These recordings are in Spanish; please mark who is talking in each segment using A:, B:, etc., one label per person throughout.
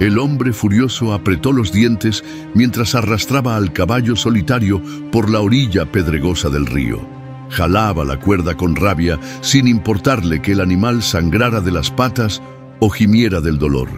A: El hombre furioso apretó los dientes mientras arrastraba al caballo solitario por la orilla pedregosa del río. Jalaba la cuerda con rabia, sin importarle que el animal sangrara de las patas o gimiera del dolor.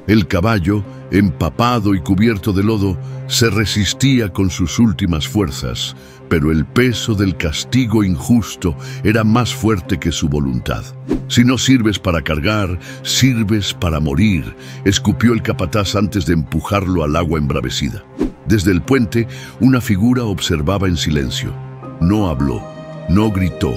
A: El caballo, empapado y cubierto de lodo, se resistía con sus últimas fuerzas, pero el peso del castigo injusto era más fuerte que su voluntad. «Si no sirves para cargar, sirves para morir», escupió el capataz antes de empujarlo al agua embravecida. Desde el puente, una figura observaba en silencio. No habló, no gritó,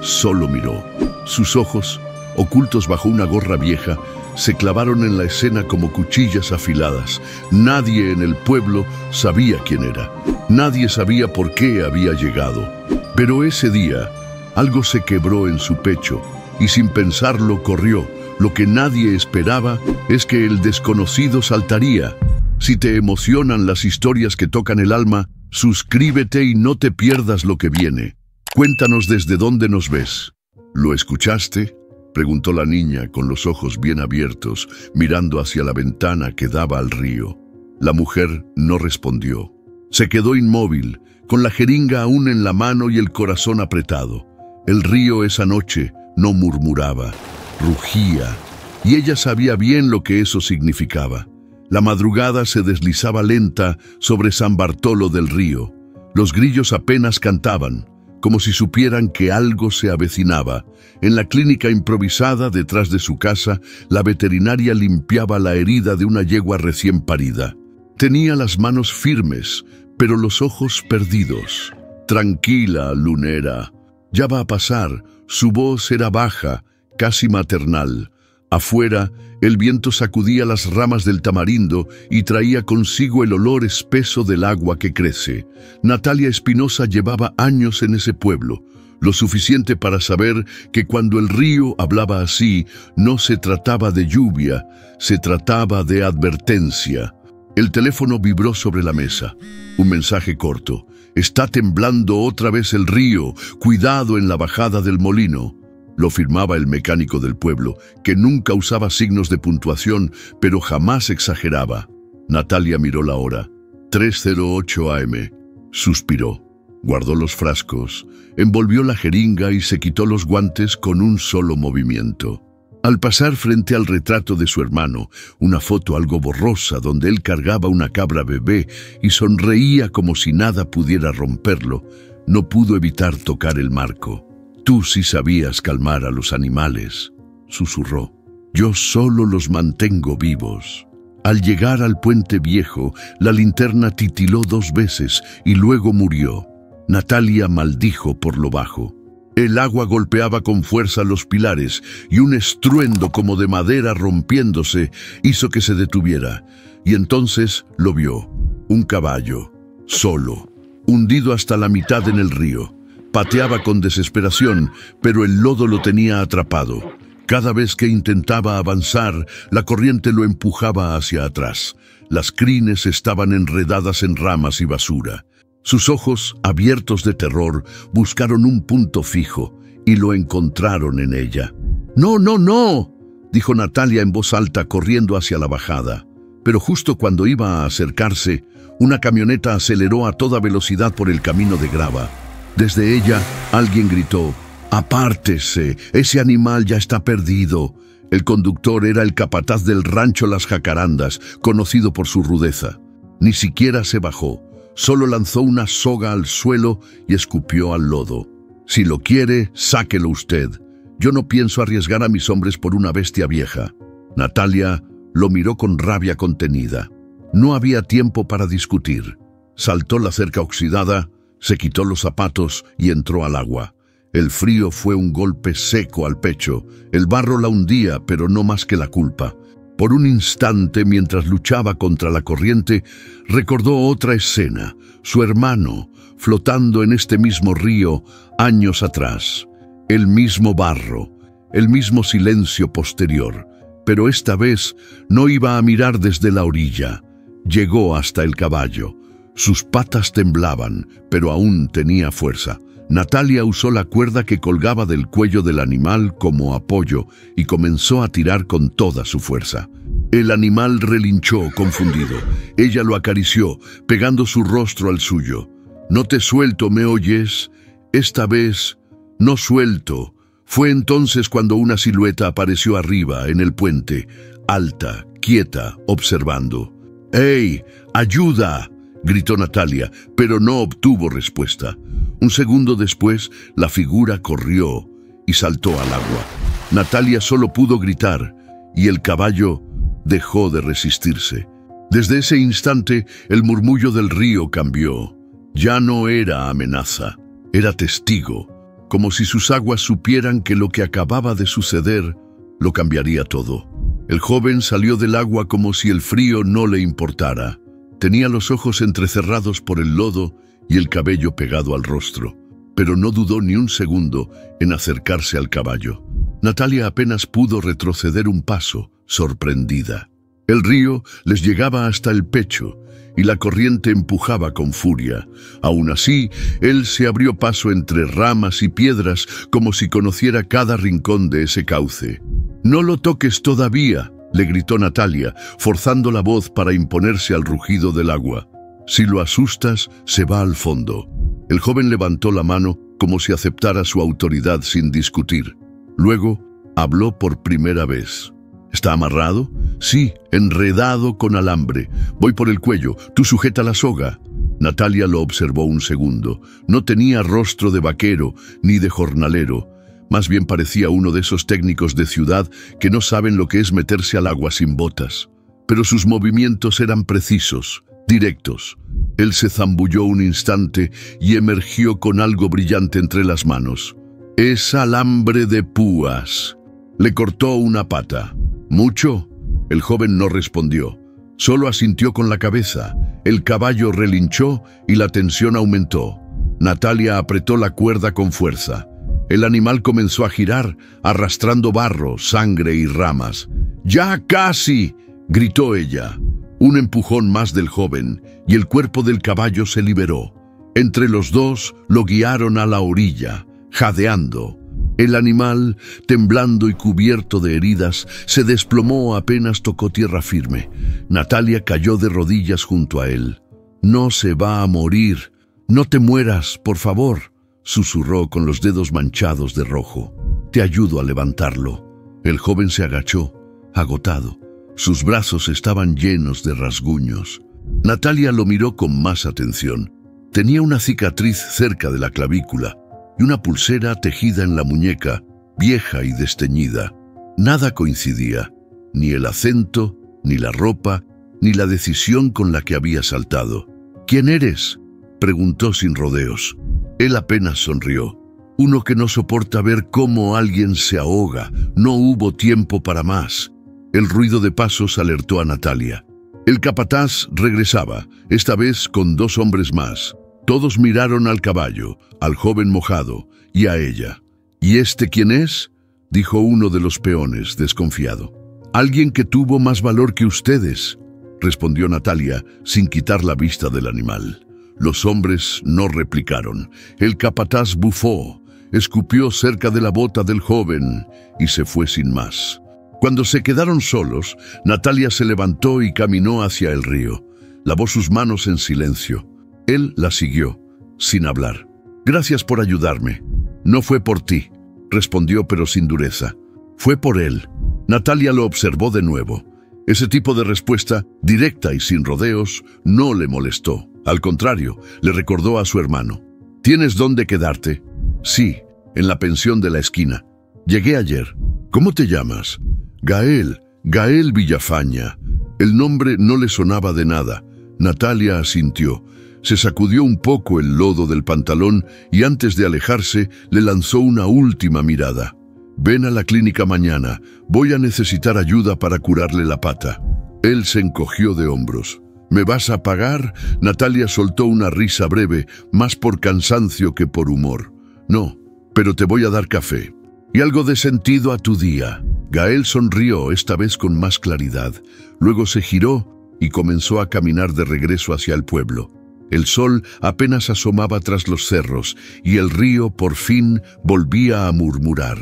A: solo miró. Sus ojos, ocultos bajo una gorra vieja, se clavaron en la escena como cuchillas afiladas. Nadie en el pueblo sabía quién era. Nadie sabía por qué había llegado. Pero ese día, algo se quebró en su pecho y sin pensarlo corrió. Lo que nadie esperaba es que el desconocido saltaría. Si te emocionan las historias que tocan el alma, suscríbete y no te pierdas lo que viene. Cuéntanos desde dónde nos ves. ¿Lo escuchaste?, preguntó la niña con los ojos bien abiertos, mirando hacia la ventana que daba al río. La mujer no respondió. Se quedó inmóvil, con la jeringa aún en la mano y el corazón apretado. El río esa noche no murmuraba, rugía, y ella sabía bien lo que eso significaba. La madrugada se deslizaba lenta sobre San Bartolo del Río. Los grillos apenas cantaban, como si supieran que algo se avecinaba. En la clínica improvisada detrás de su casa, la veterinaria limpiaba la herida de una yegua recién parida. Tenía las manos firmes, pero los ojos perdidos. «Tranquila, lunera. Ya va a pasar». Su voz era baja, casi maternal. Afuera, el viento sacudía las ramas del tamarindo y traía consigo el olor espeso del agua que crece. Natalia Espinosa llevaba años en ese pueblo, lo suficiente para saber que cuando el río hablaba así, no se trataba de lluvia, se trataba de advertencia. El teléfono vibró sobre la mesa. Un mensaje corto. «Está temblando otra vez el río. Cuidado en la bajada del molino». Lo firmaba el mecánico del pueblo, que nunca usaba signos de puntuación, pero jamás exageraba. Natalia miró la hora. 3:08 AM. Suspiró. Guardó los frascos, envolvió la jeringa y se quitó los guantes con un solo movimiento. Al pasar frente al retrato de su hermano, una foto algo borrosa donde él cargaba una cabra bebé y sonreía como si nada pudiera romperlo, no pudo evitar tocar el marco. «Tú sí sabías calmar a los animales», susurró. «Yo solo los mantengo vivos». Al llegar al puente viejo, la linterna titiló 2 veces y luego murió. Natalia maldijo por lo bajo. El agua golpeaba con fuerza los pilares y un estruendo como de madera rompiéndose hizo que se detuviera. Y entonces lo vio. Un caballo, solo, hundido hasta la mitad en el río. Pateaba con desesperación, pero el lodo lo tenía atrapado. Cada vez que intentaba avanzar, la corriente lo empujaba hacia atrás. Las crines estaban enredadas en ramas y basura. Sus ojos, abiertos de terror, buscaron un punto fijo y lo encontraron en ella. «No, no, no», dijo Natalia en voz alta corriendo hacia la bajada. Pero justo cuando iba a acercarse, una camioneta aceleró a toda velocidad por el camino de grava. Desde ella, alguien gritó: «Apártese, ese animal ya está perdido». El conductor era el capataz del rancho Las Jacarandas, conocido por su rudeza. Ni siquiera se bajó, solo lanzó una soga al suelo y escupió al lodo. «Si lo quiere, sáquelo usted. Yo no pienso arriesgar a mis hombres por una bestia vieja». Natalia lo miró con rabia contenida. No había tiempo para discutir. Saltó la cerca oxidada, se quitó los zapatos y entró al agua. El frío fue un golpe seco al pecho. El barro la hundía, pero no más que la culpa. Por un instante, mientras luchaba contra la corriente, recordó otra escena. Su hermano, flotando en este mismo río años atrás. El mismo barro, el mismo silencio posterior. Pero esta vez no iba a mirar desde la orilla. Llegó hasta el caballo. Sus patas temblaban, pero aún tenía fuerza. Natalia usó la cuerda que colgaba del cuello del animal como apoyo y comenzó a tirar con toda su fuerza. El animal relinchó, confundido. Ella lo acarició, pegando su rostro al suyo. «No te suelto, ¿me oyes? Esta vez, no suelto». Fue entonces cuando una silueta apareció arriba, en el puente, alta, quieta, observando. «¡Ey! ¡Ayuda!», gritó Natalia, pero no obtuvo respuesta. Un segundo después, la figura corrió y saltó al agua. Natalia solo pudo gritar, y el caballo dejó de resistirse. Desde ese instante, el murmullo del río cambió. Ya no era amenaza, era testigo, como si sus aguas supieran que lo que acababa de suceder lo cambiaría todo. El joven salió del agua como si el frío no le importara. Tenía los ojos entrecerrados por el lodo y el cabello pegado al rostro, pero no dudó ni un segundo en acercarse al caballo. Natalia apenas pudo retroceder un paso, sorprendida. El río les llegaba hasta el pecho y la corriente empujaba con furia. Aún así, él se abrió paso entre ramas y piedras como si conociera cada rincón de ese cauce. «No lo toques todavía», le gritó Natalia, forzando la voz para imponerse al rugido del agua. «Si lo asustas, se va al fondo». El joven levantó la mano como si aceptara su autoridad sin discutir. Luego, habló por primera vez. «¿Está amarrado?» «Sí, enredado con alambre. Voy por el cuello. Tú sujeta la soga». Natalia lo observó un segundo. No tenía rostro de vaquero ni de jornalero. Más bien parecía uno de esos técnicos de ciudad que no saben lo que es meterse al agua sin botas. Pero sus movimientos eran precisos, directos. Él se zambulló un instante y emergió con algo brillante entre las manos. «Es alambre de púas». Le cortó una pata. «¿Mucho?». El joven no respondió. Solo asintió con la cabeza. El caballo relinchó y la tensión aumentó. Natalia apretó la cuerda con fuerza. El animal comenzó a girar, arrastrando barro, sangre y ramas. «¡Ya casi!», gritó ella. Un empujón más del joven y el cuerpo del caballo se liberó. Entre los dos lo guiaron a la orilla, jadeando. El animal, temblando y cubierto de heridas, se desplomó apenas tocó tierra firme. Natalia cayó de rodillas junto a él. «No se va a morir. No te mueras, por favor», susurró con los dedos manchados de rojo. «Te ayudo a levantarlo». El joven se agachó, agotado. Sus brazos estaban llenos de rasguños. Natalia lo miró con más atención. Tenía una cicatriz cerca de la clavícula y una pulsera tejida en la muñeca, vieja y desteñida. Nada coincidía, ni el acento, ni la ropa, ni la decisión con la que había saltado. «¿Quién eres?», preguntó sin rodeos. Él apenas sonrió. «Uno que no soporta ver cómo alguien se ahoga. No hubo tiempo para más». El ruido de pasos alertó a Natalia. El capataz regresaba, esta vez con 2 hombres más. Todos miraron al caballo, al joven mojado y a ella. «¿Y este quién es?», dijo uno de los peones, desconfiado. «Alguien que tuvo más valor que ustedes», respondió Natalia, sin quitar la vista del animal. Los hombres no replicaron. El capataz bufó, escupió cerca de la bota del joven y se fue sin más. Cuando se quedaron solos, Natalia se levantó y caminó hacia el río. Lavó sus manos en silencio. Él la siguió, sin hablar. «Gracias por ayudarme». «No fue por ti», respondió, pero sin dureza. «Fue por él». Natalia lo observó de nuevo. Ese tipo de respuesta, directa y sin rodeos, no le molestó. Al contrario, le recordó a su hermano. «¿Tienes dónde quedarte?» «Sí, en la pensión de la esquina. Llegué ayer». «¿Cómo te llamas?» Gael Villafaña». El nombre no le sonaba de nada. Natalia asintió. Se sacudió un poco el lodo del pantalón y antes de alejarse le lanzó una última mirada. «Ven a la clínica mañana. Voy a necesitar ayuda para curarle la pata». Él se encogió de hombros. «¿Me vas a pagar?». Natalia soltó una risa breve, más por cansancio que por humor. «No, pero te voy a dar café. Y algo de sentido a tu día». Gael sonrió, esta vez con más claridad. Luego se giró y comenzó a caminar de regreso hacia el pueblo. El sol apenas asomaba tras los cerros y el río por fin volvía a murmurar.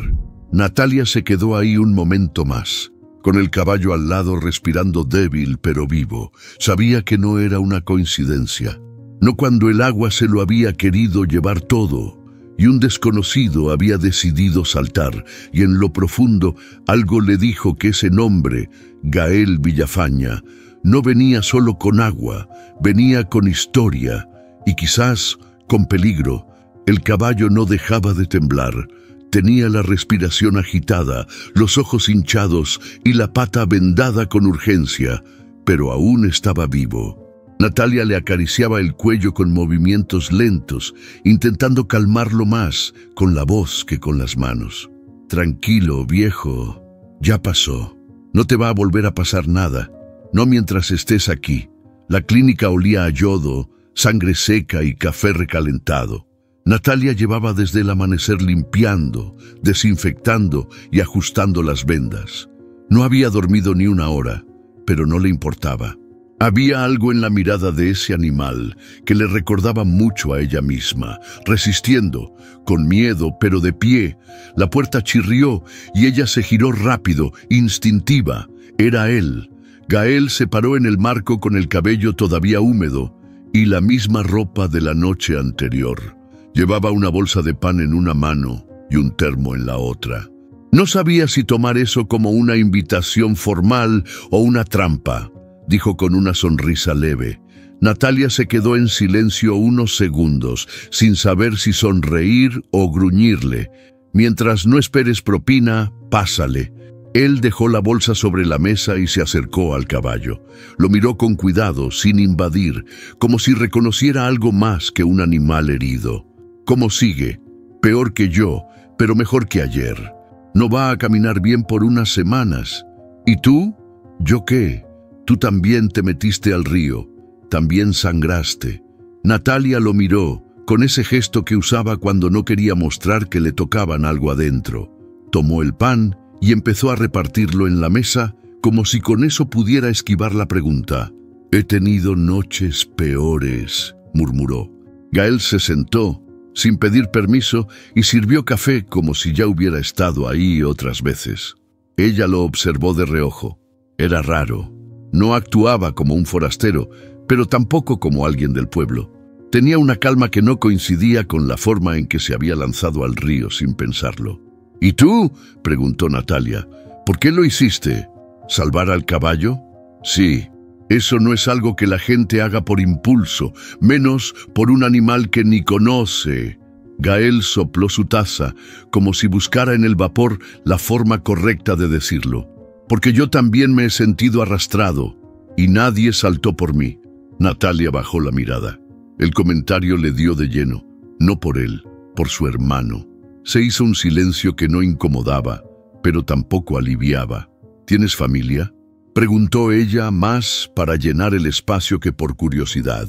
A: Natalia se quedó ahí un momento más, con el caballo al lado respirando débil pero vivo. Sabía que no era una coincidencia. No cuando el agua se lo había querido llevar todo, y un desconocido había decidido saltar, y en lo profundo algo le dijo que ese nombre, Gael Villafaña, no venía solo con agua, venía con historia, y quizás con peligro. El caballo no dejaba de temblar. Tenía la respiración agitada, los ojos hinchados y la pata vendada con urgencia, pero aún estaba vivo. Natalia le acariciaba el cuello con movimientos lentos, intentando calmarlo más con la voz que con las manos. Tranquilo, viejo, ya pasó. No te va a volver a pasar nada, no mientras estés aquí. La clínica olía a yodo, sangre seca y café recalentado. Natalia llevaba desde el amanecer limpiando, desinfectando y ajustando las vendas. No había dormido ni una hora, pero no le importaba. Había algo en la mirada de ese animal que le recordaba mucho a ella misma, resistiendo, con miedo pero de pie. La puerta chirrió y ella se giró rápido, instintiva. Era él. Gael se paró en el marco con el cabello todavía húmedo y la misma ropa de la noche anterior. Llevaba una bolsa de pan en una mano y un termo en la otra. No sabía si tomar eso como una invitación formal o una trampa, dijo con una sonrisa leve. Natalia se quedó en silencio unos segundos, sin saber si sonreír o gruñirle. Mientras no esperes propina, pásale. Él dejó la bolsa sobre la mesa y se acercó al caballo. Lo miró con cuidado, sin invadir, como si reconociera algo más que un animal herido. ¿Cómo sigue? Peor que yo, pero mejor que ayer. No va a caminar bien por unas semanas. ¿Y tú? ¿Yo qué? Tú también te metiste al río. También sangraste. Natalia lo miró, con ese gesto que usaba cuando no quería mostrar que le tocaban algo adentro. Tomó el pan y empezó a repartirlo en la mesa, como si con eso pudiera esquivar la pregunta. «He tenido noches peores», murmuró. Gael se sentó, sin pedir permiso, y sirvió café como si ya hubiera estado ahí otras veces. Ella lo observó de reojo. Era raro. No actuaba como un forastero, pero tampoco como alguien del pueblo. Tenía una calma que no coincidía con la forma en que se había lanzado al río sin pensarlo. «¿Y tú?», preguntó Natalia. «¿Por qué lo hiciste? ¿Salvar al caballo?». «Sí. Eso no es algo que la gente haga por impulso, menos por un animal que ni conoce». Gael sopló su taza, como si buscara en el vapor la forma correcta de decirlo. «Porque yo también me he sentido arrastrado, y nadie saltó por mí». Natalia bajó la mirada. El comentario le dio de lleno, no por él, por su hermano. Se hizo un silencio que no incomodaba, pero tampoco aliviaba. «¿Tienes familia?», preguntó ella, más para llenar el espacio que por curiosidad.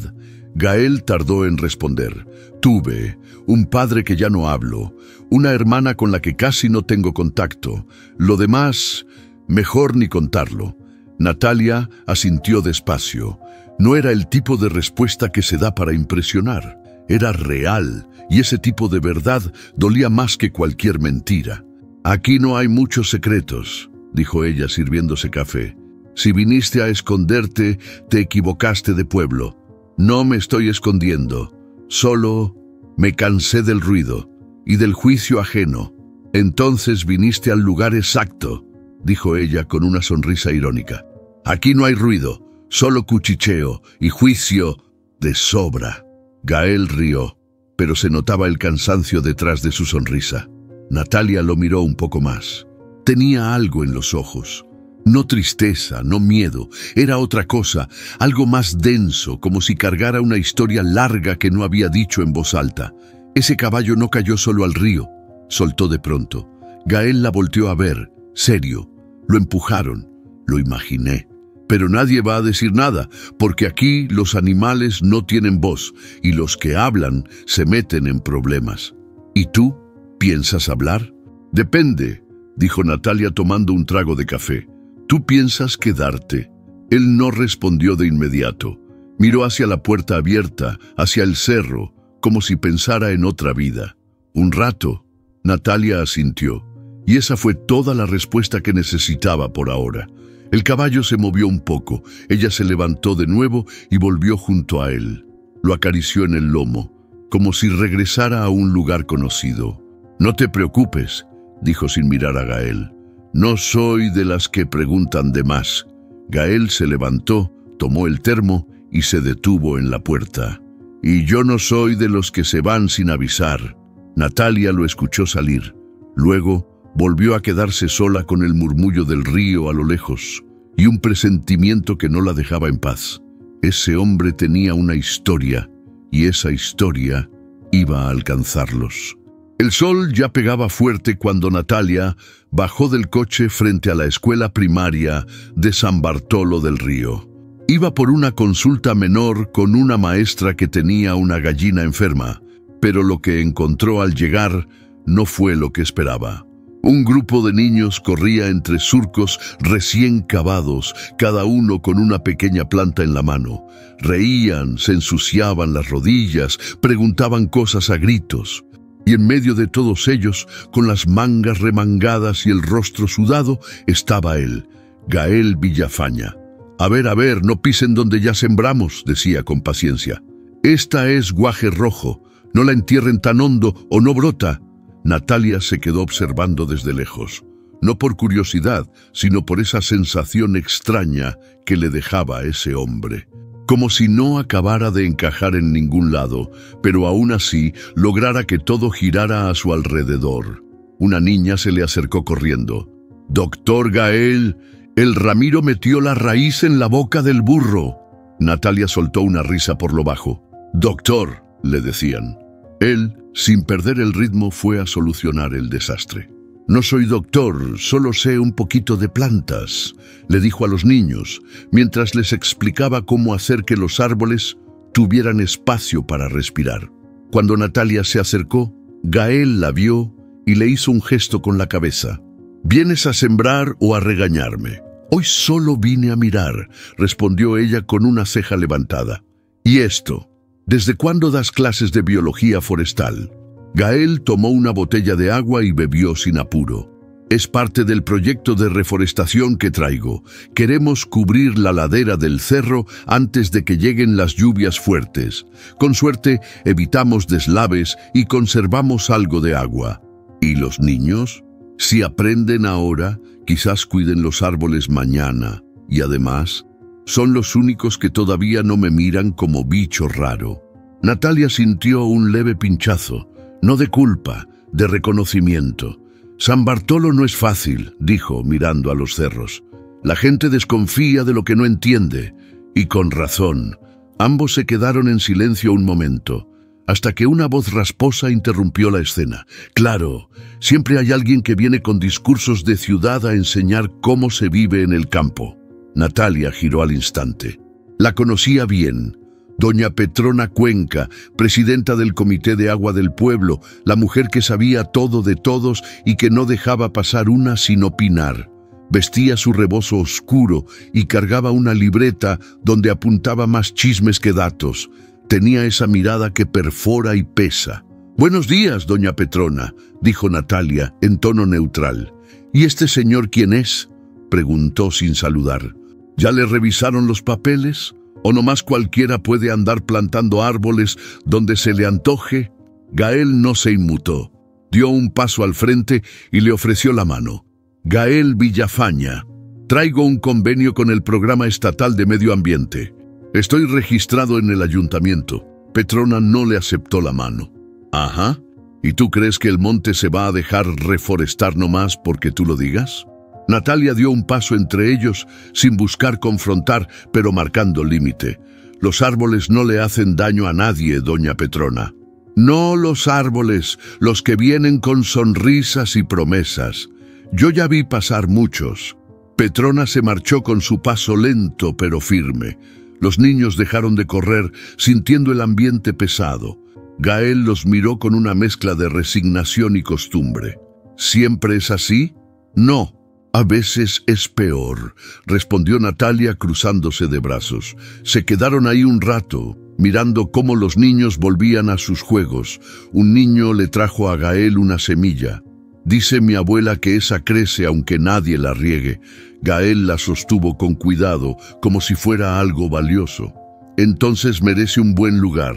A: Gael tardó en responder. «Tuve un padre que ya no hablo, una hermana con la que casi no tengo contacto. Lo demás, mejor ni contarlo». Natalia asintió despacio. No era el tipo de respuesta que se da para impresionar. Era real, y ese tipo de verdad dolía más que cualquier mentira. «Aquí no hay muchos secretos», dijo ella sirviéndose café. «Si viniste a esconderte, te equivocaste de pueblo. No me estoy escondiendo. Solo me cansé del ruido y del juicio ajeno. Entonces viniste al lugar exacto», dijo ella con una sonrisa irónica. «Aquí no hay ruido, solo cuchicheo y juicio de sobra». Gael rió, pero se notaba el cansancio detrás de su sonrisa. Natalia lo miró un poco más. Tenía algo en los ojos. No tristeza, no miedo, era otra cosa, algo más denso, como si cargara una historia larga que no había dicho en voz alta. «Ese caballo no cayó solo al río», soltó de pronto. Gael la volteó a ver, serio. «Lo empujaron, lo imaginé. Pero nadie va a decir nada, porque aquí los animales no tienen voz, y los que hablan se meten en problemas». «¿Y tú? ¿Piensas hablar?». «Depende», dijo Natalia tomando un trago de café. «¿Tú piensas quedarte?». Él no respondió de inmediato. Miró hacia la puerta abierta, hacia el cerro, como si pensara en otra vida. «Un rato». Natalia asintió. Y esa fue toda la respuesta que necesitaba por ahora. El caballo se movió un poco, ella se levantó de nuevo y volvió junto a él. Lo acarició en el lomo, como si regresara a un lugar conocido. «No te preocupes», dijo sin mirar a Gael. «No soy de las que preguntan de más». Gael se levantó, tomó el termo y se detuvo en la puerta. «Y yo no soy de los que se van sin avisar». Natalia lo escuchó salir. Luego volvió a quedarse sola con el murmullo del río a lo lejos y un presentimiento que no la dejaba en paz. Ese hombre tenía una historia y esa historia iba a alcanzarlos. El sol ya pegaba fuerte cuando Natalia bajó del coche frente a la escuela primaria de San Bartolo del Río. Iba por una consulta menor con una maestra que tenía una gallina enferma, pero lo que encontró al llegar no fue lo que esperaba. Un grupo de niños corría entre surcos recién cavados, cada uno con una pequeña planta en la mano. Reían, se ensuciaban las rodillas, preguntaban cosas a gritos. Y en medio de todos ellos, con las mangas remangadas y el rostro sudado, estaba él, Gael Villafaña. A ver, no pisen donde ya sembramos», decía con paciencia. «Esta es guaje rojo, no la entierren tan hondo o no brota». Natalia se quedó observando desde lejos, no por curiosidad, sino por esa sensación extraña que le dejaba a ese hombre. Como si no acabara de encajar en ningún lado, pero aún así lograra que todo girara a su alrededor. Una niña se le acercó corriendo. «Doctor Gael, el Ramiro metió la raíz en la boca del burro». Natalia soltó una risa por lo bajo. «Doctor», le decían. Él, sin perder el ritmo, fue a solucionar el desastre. «No soy doctor, solo sé un poquito de plantas», le dijo a los niños, mientras les explicaba cómo hacer que los árboles tuvieran espacio para respirar. Cuando Natalia se acercó, Gael la vio y le hizo un gesto con la cabeza. «¿Vienes a sembrar o a regañarme?» «Hoy solo vine a mirar», respondió ella con una ceja levantada. «¿Y esto? ¿Desde cuándo das clases de biología forestal?» Gael tomó una botella de agua y bebió sin apuro. «Es parte del proyecto de reforestación que traigo. Queremos cubrir la ladera del cerro antes de que lleguen las lluvias fuertes. Con suerte, evitamos deslaves y conservamos algo de agua. ¿Y los niños? Si aprenden ahora, quizás cuiden los árboles mañana. Y además, son los únicos que todavía no me miran como bicho raro». Natalia sintió un leve pinchazo, no de culpa, de reconocimiento. «San Bartolo no es fácil», dijo, mirando a los cerros. «La gente desconfía de lo que no entiende». Y con razón. Ambos se quedaron en silencio un momento, hasta que una voz rasposa interrumpió la escena. «Claro, siempre hay alguien que viene con discursos de ciudad a enseñar cómo se vive en el campo». Natalia giró al instante. La conocía bien. Doña Petrona Cuenca, presidenta del Comité de Agua del Pueblo, la mujer que sabía todo de todos y que no dejaba pasar una sin opinar. Vestía su rebozo oscuro y cargaba una libreta donde apuntaba más chismes que datos. Tenía esa mirada que perfora y pesa. «Buenos días, doña Petrona», dijo Natalia en tono neutral. «¿Y este señor quién es?», preguntó sin saludar. «¿Ya le revisaron los papeles? ¿O nomás cualquiera puede andar plantando árboles donde se le antoje?» Gael no se inmutó. Dio un paso al frente y le ofreció la mano. «Gael Villafaña, traigo un convenio con el Programa Estatal de Medio Ambiente. Estoy registrado en el ayuntamiento». Petrona no le aceptó la mano. «Ajá. ¿Y tú crees que el monte se va a dejar reforestar nomás porque tú lo digas?» Natalia dio un paso entre ellos, sin buscar confrontar, pero marcando límite. «Los árboles no le hacen daño a nadie, doña Petrona». «No los árboles, los que vienen con sonrisas y promesas. Yo ya vi pasar muchos». Petrona se marchó con su paso lento pero firme. Los niños dejaron de correr, sintiendo el ambiente pesado. Gael los miró con una mezcla de resignación y costumbre. «¿Siempre es así?» «No. A veces es peor», respondió Natalia cruzándose de brazos. Se quedaron ahí un rato, mirando cómo los niños volvían a sus juegos. Un niño le trajo a Gael una semilla. Dice mi abuela que esa crece aunque nadie la riegue. Gael la sostuvo con cuidado, como si fuera algo valioso. Entonces merece un buen lugar.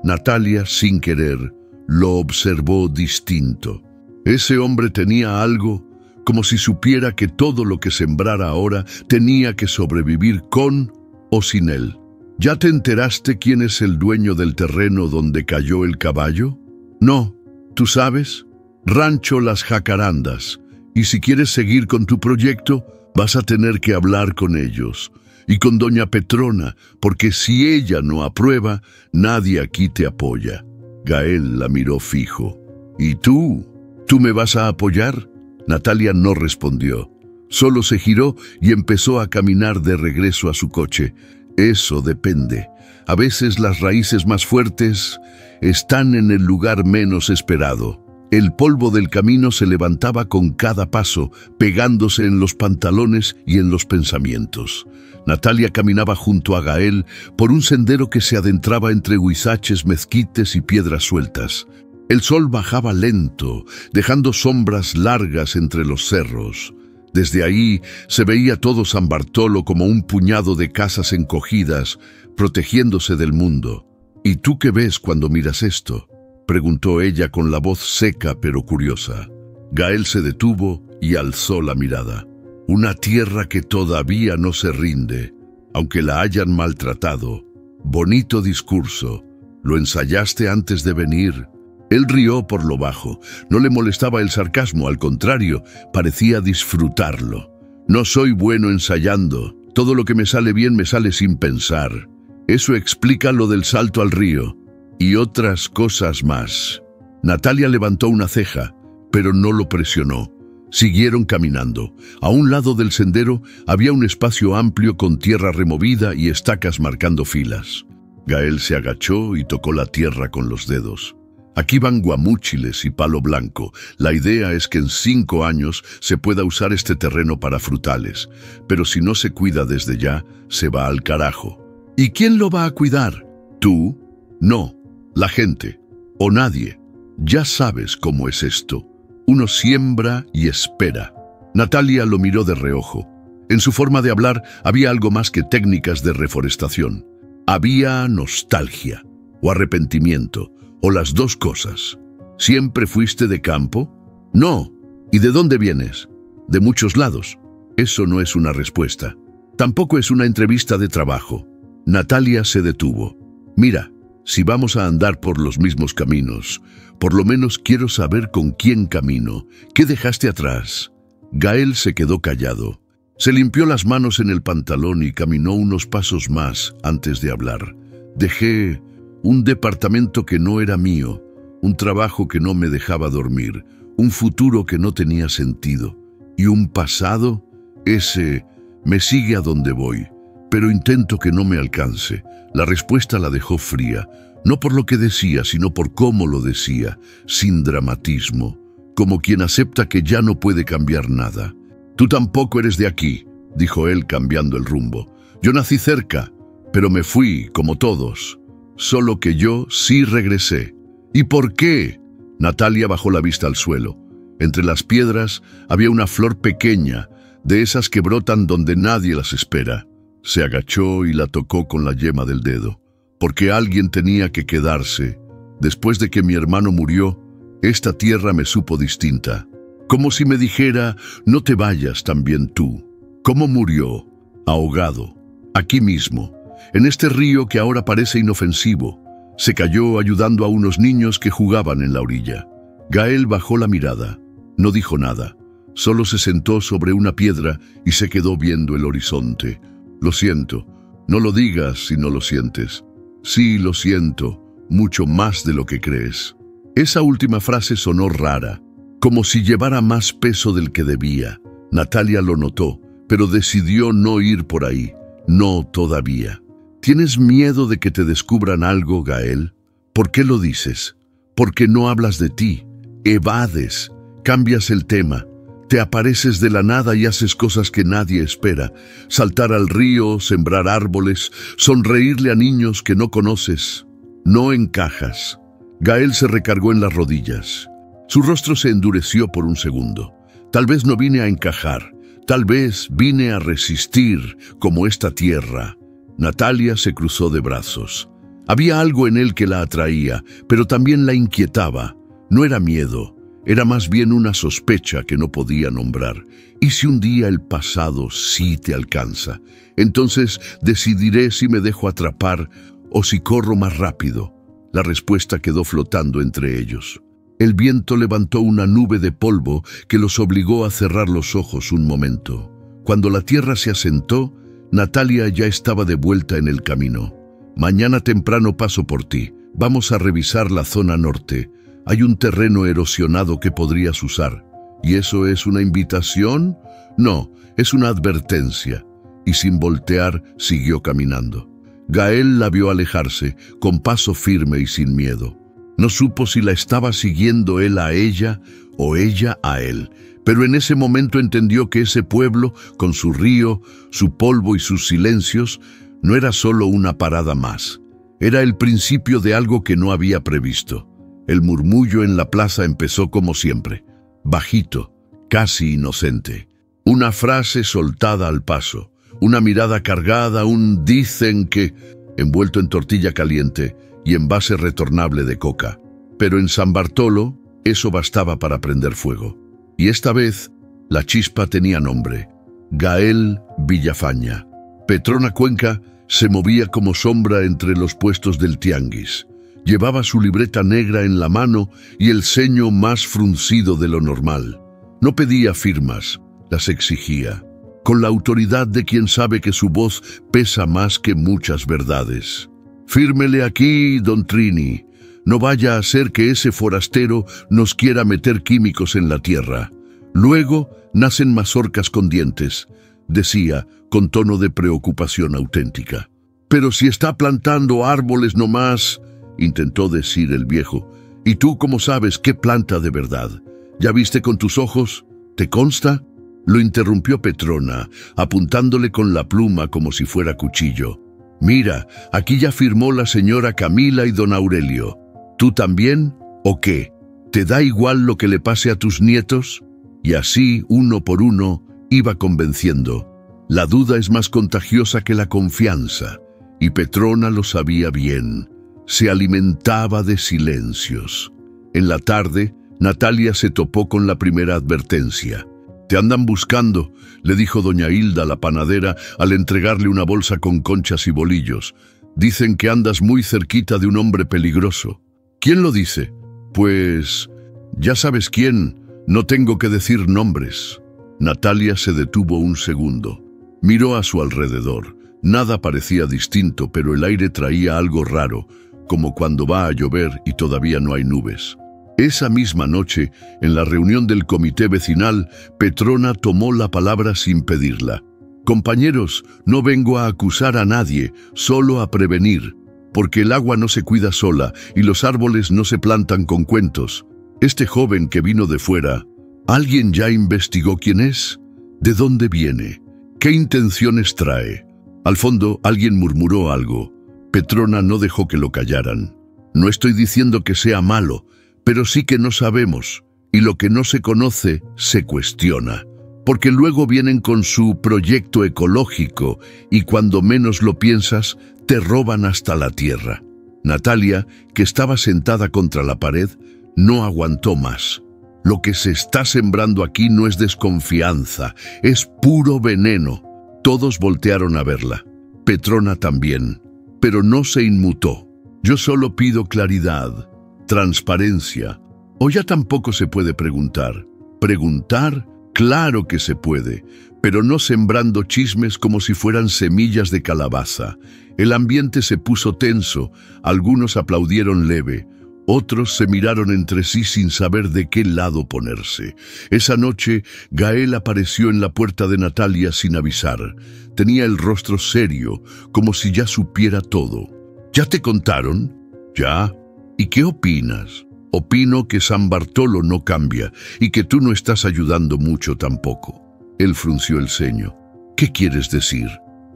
A: Natalia, sin querer, lo observó distinto. Ese hombre tenía algo, como si supiera que todo lo que sembrara ahora tenía que sobrevivir con o sin él. ¿Ya te enteraste quién es el dueño del terreno donde cayó el caballo? No, ¿tú sabes? Rancho Las Jacarandas. Y si quieres seguir con tu proyecto, vas a tener que hablar con ellos. Y con doña Petrona, porque si ella no aprueba, nadie aquí te apoya. Gael la miró fijo. ¿Y tú? ¿Tú me vas a apoyar? Natalia no respondió. Solo se giró y empezó a caminar de regreso a su coche. Eso depende. A veces las raíces más fuertes están en el lugar menos esperado. El polvo del camino se levantaba con cada paso, pegándose en los pantalones y en los pensamientos. Natalia caminaba junto a Gael por un sendero que se adentraba entre huizaches, mezquites y piedras sueltas. El sol bajaba lento, dejando sombras largas entre los cerros. Desde ahí se veía todo San Bartolo como un puñado de casas encogidas, protegiéndose del mundo. ¿Y tú qué ves cuando miras esto?, preguntó ella con la voz seca pero curiosa. Gael se detuvo y alzó la mirada. Una tierra que todavía no se rinde, aunque la hayan maltratado. Bonito discurso. ¿Lo ensayaste antes de venir? Él rió por lo bajo. No le molestaba el sarcasmo, al contrario, parecía disfrutarlo. No soy bueno ensayando. Todo lo que me sale bien me sale sin pensar. Eso explica lo del salto al río. Y otras cosas más. Natalia levantó una ceja, pero no lo presionó. Siguieron caminando. A un lado del sendero había un espacio amplio con tierra removida y estacas marcando filas. Gael se agachó y tocó la tierra con los dedos. Aquí van guamúchiles y palo blanco. La idea es que en 5 años se pueda usar este terreno para frutales, pero si no se cuida desde ya, se va al carajo. ¿Y quién lo va a cuidar? ¿Tú? No. La gente, o nadie. Ya sabes cómo es esto. Uno siembra y espera. Natalia lo miró de reojo. En su forma de hablar había algo más que técnicas de reforestación. Había nostalgia, o arrepentimiento, o las dos cosas. ¿Siempre fuiste de campo? No. ¿Y de dónde vienes? De muchos lados. Eso no es una respuesta. Tampoco es una entrevista de trabajo. Natalia se detuvo. Mira. Si vamos a andar por los mismos caminos, por lo menos quiero saber con quién camino. ¿Qué dejaste atrás? Gael se quedó callado. Se limpió las manos en el pantalón y caminó unos pasos más antes de hablar. Dejé un departamento que no era mío, un trabajo que no me dejaba dormir, un futuro que no tenía sentido. Y un pasado, ese me sigue a donde voy. Pero intento que no me alcance. La respuesta la dejó fría, no por lo que decía, sino por cómo lo decía, sin dramatismo, como quien acepta que ya no puede cambiar nada. Tú tampoco eres de aquí, dijo él cambiando el rumbo. Yo nací cerca, pero me fui, como todos. Solo que yo sí regresé. ¿Y por qué? Natalia bajó la vista al suelo. Entre las piedras había una flor pequeña, de esas que brotan donde nadie las espera. Se agachó y la tocó con la yema del dedo, porque alguien tenía que quedarse. Después de que mi hermano murió, esta tierra me supo distinta. Como si me dijera, no te vayas también tú. ¿Cómo murió? Ahogado. Aquí mismo, en este río que ahora parece inofensivo. Se cayó ayudando a unos niños que jugaban en la orilla. Gael bajó la mirada. No dijo nada. Solo se sentó sobre una piedra y se quedó viendo el horizonte. Lo siento. No lo digas si no lo sientes. Sí, lo siento. Mucho más de lo que crees. Esa última frase sonó rara, como si llevara más peso del que debía. Natalia lo notó, pero decidió no ir por ahí. No todavía. ¿Tienes miedo de que te descubran algo, Gael? ¿Por qué lo dices? Porque no hablas de ti. Evades. Cambias el tema. Te apareces de la nada y haces cosas que nadie espera. Saltar al río, sembrar árboles, sonreírle a niños que no conoces. No encajas. Gael se recargó en las rodillas. Su rostro se endureció por un segundo. Tal vez no vine a encajar, tal vez vine a resistir como esta tierra. Natalia se cruzó de brazos. Había algo en él que la atraía, pero también la inquietaba. No era miedo, era más bien una sospecha que no podía nombrar. ¿Y si un día el pasado sí te alcanza? Entonces decidiré si me dejo atrapar o si corro más rápido. La respuesta quedó flotando entre ellos. El viento levantó una nube de polvo que los obligó a cerrar los ojos un momento. Cuando la tierra se asentó, Natalia ya estaba de vuelta en el camino. Mañana temprano paso por ti. Vamos a revisar la zona norte. Hay un terreno erosionado que podrías usar. ¿Y eso es una invitación? No, es una advertencia. Y sin voltear, siguió caminando. Gael la vio alejarse, con paso firme y sin miedo. No supo si la estaba siguiendo él a ella o ella a él, pero en ese momento entendió que ese pueblo, con su río, su polvo y sus silencios, no era solo una parada más. Era el principio de algo que no había previsto. El murmullo en la plaza empezó como siempre, bajito, casi inocente. Una frase soltada al paso, una mirada cargada, un dicen que, envuelto en tortilla caliente y envase retornable de coca. Pero en San Bartolo, eso bastaba para prender fuego. Y esta vez, la chispa tenía nombre: Gael Villafaña. Petrona Cuenca se movía como sombra entre los puestos del tianguis. Llevaba su libreta negra en la mano y el ceño más fruncido de lo normal. No pedía firmas, las exigía, con la autoridad de quien sabe que su voz pesa más que muchas verdades. «Fírmele aquí, don Trini. No vaya a ser que ese forastero nos quiera meter químicos en la tierra. Luego nacen mazorcas con dientes», decía, con tono de preocupación auténtica. «Pero si está plantando árboles nomás», intentó decir el viejo. «¿Y tú cómo sabes qué planta de verdad? ¿Ya viste con tus ojos? ¿Te consta?». Lo interrumpió Petrona, apuntándole con la pluma como si fuera cuchillo. «Mira, aquí ya firmó la señora Camila y don Aurelio. ¿Tú también? ¿O qué? ¿Te da igual lo que le pase a tus nietos?». Y así, uno por uno, iba convenciendo. La duda es más contagiosa que la confianza, y Petrona lo sabía bien. Se alimentaba de silencios. En la tarde, Natalia se topó con la primera advertencia. «Te andan buscando», le dijo doña Hilda, la panadera, al entregarle una bolsa con conchas y bolillos. «Dicen que andas muy cerquita de un hombre peligroso». «¿Quién lo dice?». «Pues, ya sabes quién, no tengo que decir nombres». Natalia se detuvo un segundo. Miró a su alrededor. Nada parecía distinto, pero el aire traía algo raro, como cuando va a llover y todavía no hay nubes. Esa misma noche, en la reunión del comité vecinal, Petrona tomó la palabra sin pedirla. «Compañeros, no vengo a acusar a nadie, solo a prevenir, porque el agua no se cuida sola y los árboles no se plantan con cuentos. Este joven que vino de fuera, ¿alguien ya investigó quién es? ¿De dónde viene? ¿Qué intenciones trae?». Al fondo, alguien murmuró algo. Petrona no dejó que lo callaran. «No estoy diciendo que sea malo, pero sí que no sabemos, y lo que no se conoce se cuestiona, porque luego vienen con su proyecto ecológico y cuando menos lo piensas, te roban hasta la tierra». Natalia, que estaba sentada contra la pared, no aguantó más. «Lo que se está sembrando aquí no es desconfianza, es puro veneno». Todos voltearon a verla. Petrona también, pero no se inmutó. «Yo solo pido claridad, transparencia». ¿O ya tampoco se puede preguntar? ¿Preguntar? Claro que se puede, pero no sembrando chismes como si fueran semillas de calabaza. El ambiente se puso tenso, algunos aplaudieron leve, otros se miraron entre sí sin saber de qué lado ponerse. Esa noche, Gael apareció en la puerta de Natalia sin avisar. Tenía el rostro serio, como si ya supiera todo. «¿Ya te contaron?». «Ya». «¿Y qué opinas?». «Opino que San Bartolo no cambia y que tú no estás ayudando mucho tampoco». Él frunció el ceño. «¿Qué quieres decir?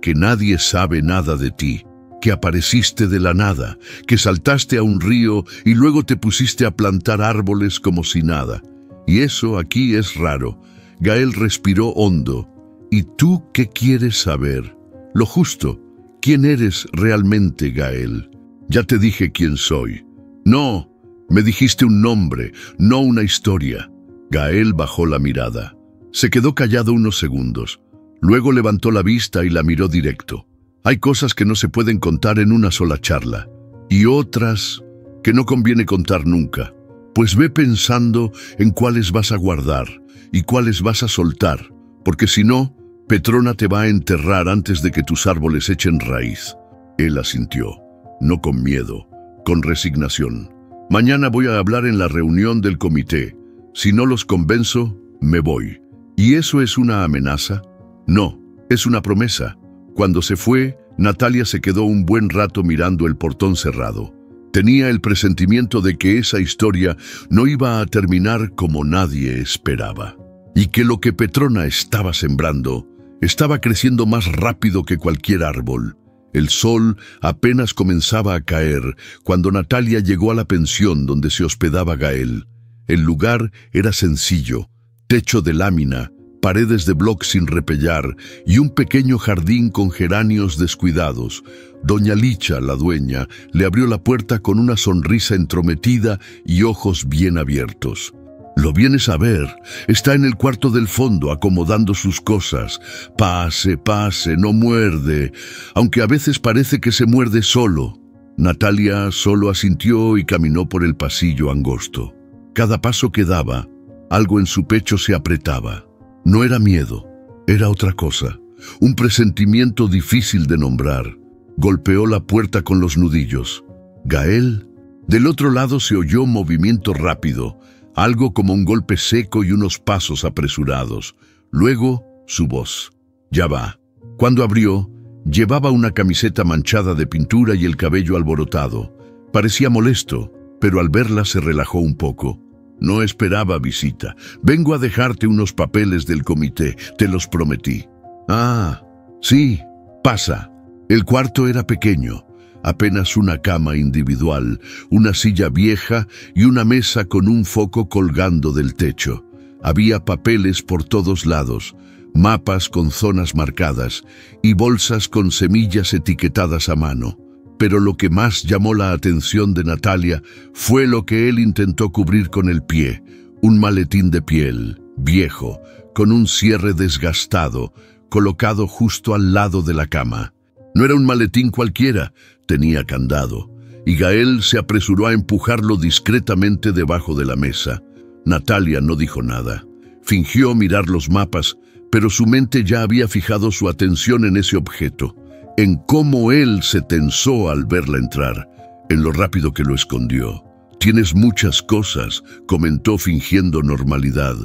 A: ¿Que nadie sabe nada de ti?». que apareciste de la nada, que saltaste a un río y luego te pusiste a plantar árboles como si nada. Y eso aquí es raro. Gael respiró hondo. ¿Y tú qué quieres saber? Lo justo. ¿Quién eres realmente, Gael? Ya te dije quién soy. No, me dijiste un nombre, no una historia. Gael bajó la mirada. Se quedó callado unos segundos. Luego levantó la vista y la miró directo. Hay cosas que no se pueden contar en una sola charla, y otras que no conviene contar nunca. Pues ve pensando en cuáles vas a guardar y cuáles vas a soltar, porque si no, Petrona te va a enterrar antes de que tus árboles echen raíz. Él asintió, no con miedo, con resignación. Mañana voy a hablar en la reunión del comité. Si no los convenzo, me voy. ¿Y eso es una amenaza? No, es una promesa. Cuando se fue, Natalia se quedó un buen rato mirando el portón cerrado. Tenía el presentimiento de que esa historia no iba a terminar como nadie esperaba, y que lo que Petrona estaba sembrando estaba creciendo más rápido que cualquier árbol. El sol apenas comenzaba a caer cuando Natalia llegó a la pensión donde se hospedaba Gael. El lugar era sencillo, techo de lámina, paredes de bloc sin repellar y un pequeño jardín con geranios descuidados. Doña Licha, la dueña, le abrió la puerta con una sonrisa entrometida y ojos bien abiertos. «Lo vienes a ver. Está en el cuarto del fondo acomodando sus cosas. Pase, pase, no muerde, aunque a veces parece que se muerde solo». Natalia solo asintió y caminó por el pasillo angosto. Cada paso que daba, algo en su pecho se apretaba. No era miedo, era otra cosa, un presentimiento difícil de nombrar. Golpeó la puerta con los nudillos. «¿Gael?» Del otro lado se oyó movimiento rápido, algo como un golpe seco y unos pasos apresurados. Luego, su voz. «Ya va». Cuando abrió, llevaba una camiseta manchada de pintura y el cabello alborotado. Parecía molesto, pero al verla se relajó un poco. «No esperaba visita. Vengo a dejarte unos papeles del comité, te los prometí». «Ah, sí, pasa». El cuarto era pequeño, apenas una cama individual, una silla vieja y una mesa con un foco colgando del techo. Había papeles por todos lados, mapas con zonas marcadas y bolsas con semillas etiquetadas a mano. Pero lo que más llamó la atención de Natalia fue lo que él intentó cubrir con el pie, un maletín de piel, viejo, con un cierre desgastado, colocado justo al lado de la cama. No era un maletín cualquiera, tenía candado, y Gael se apresuró a empujarlo discretamente debajo de la mesa. Natalia no dijo nada. Fingió mirar los mapas, pero su mente ya había fijado su atención en ese objeto, en cómo él se tensó al verla entrar, en lo rápido que lo escondió. «Tienes muchas cosas», comentó fingiendo normalidad.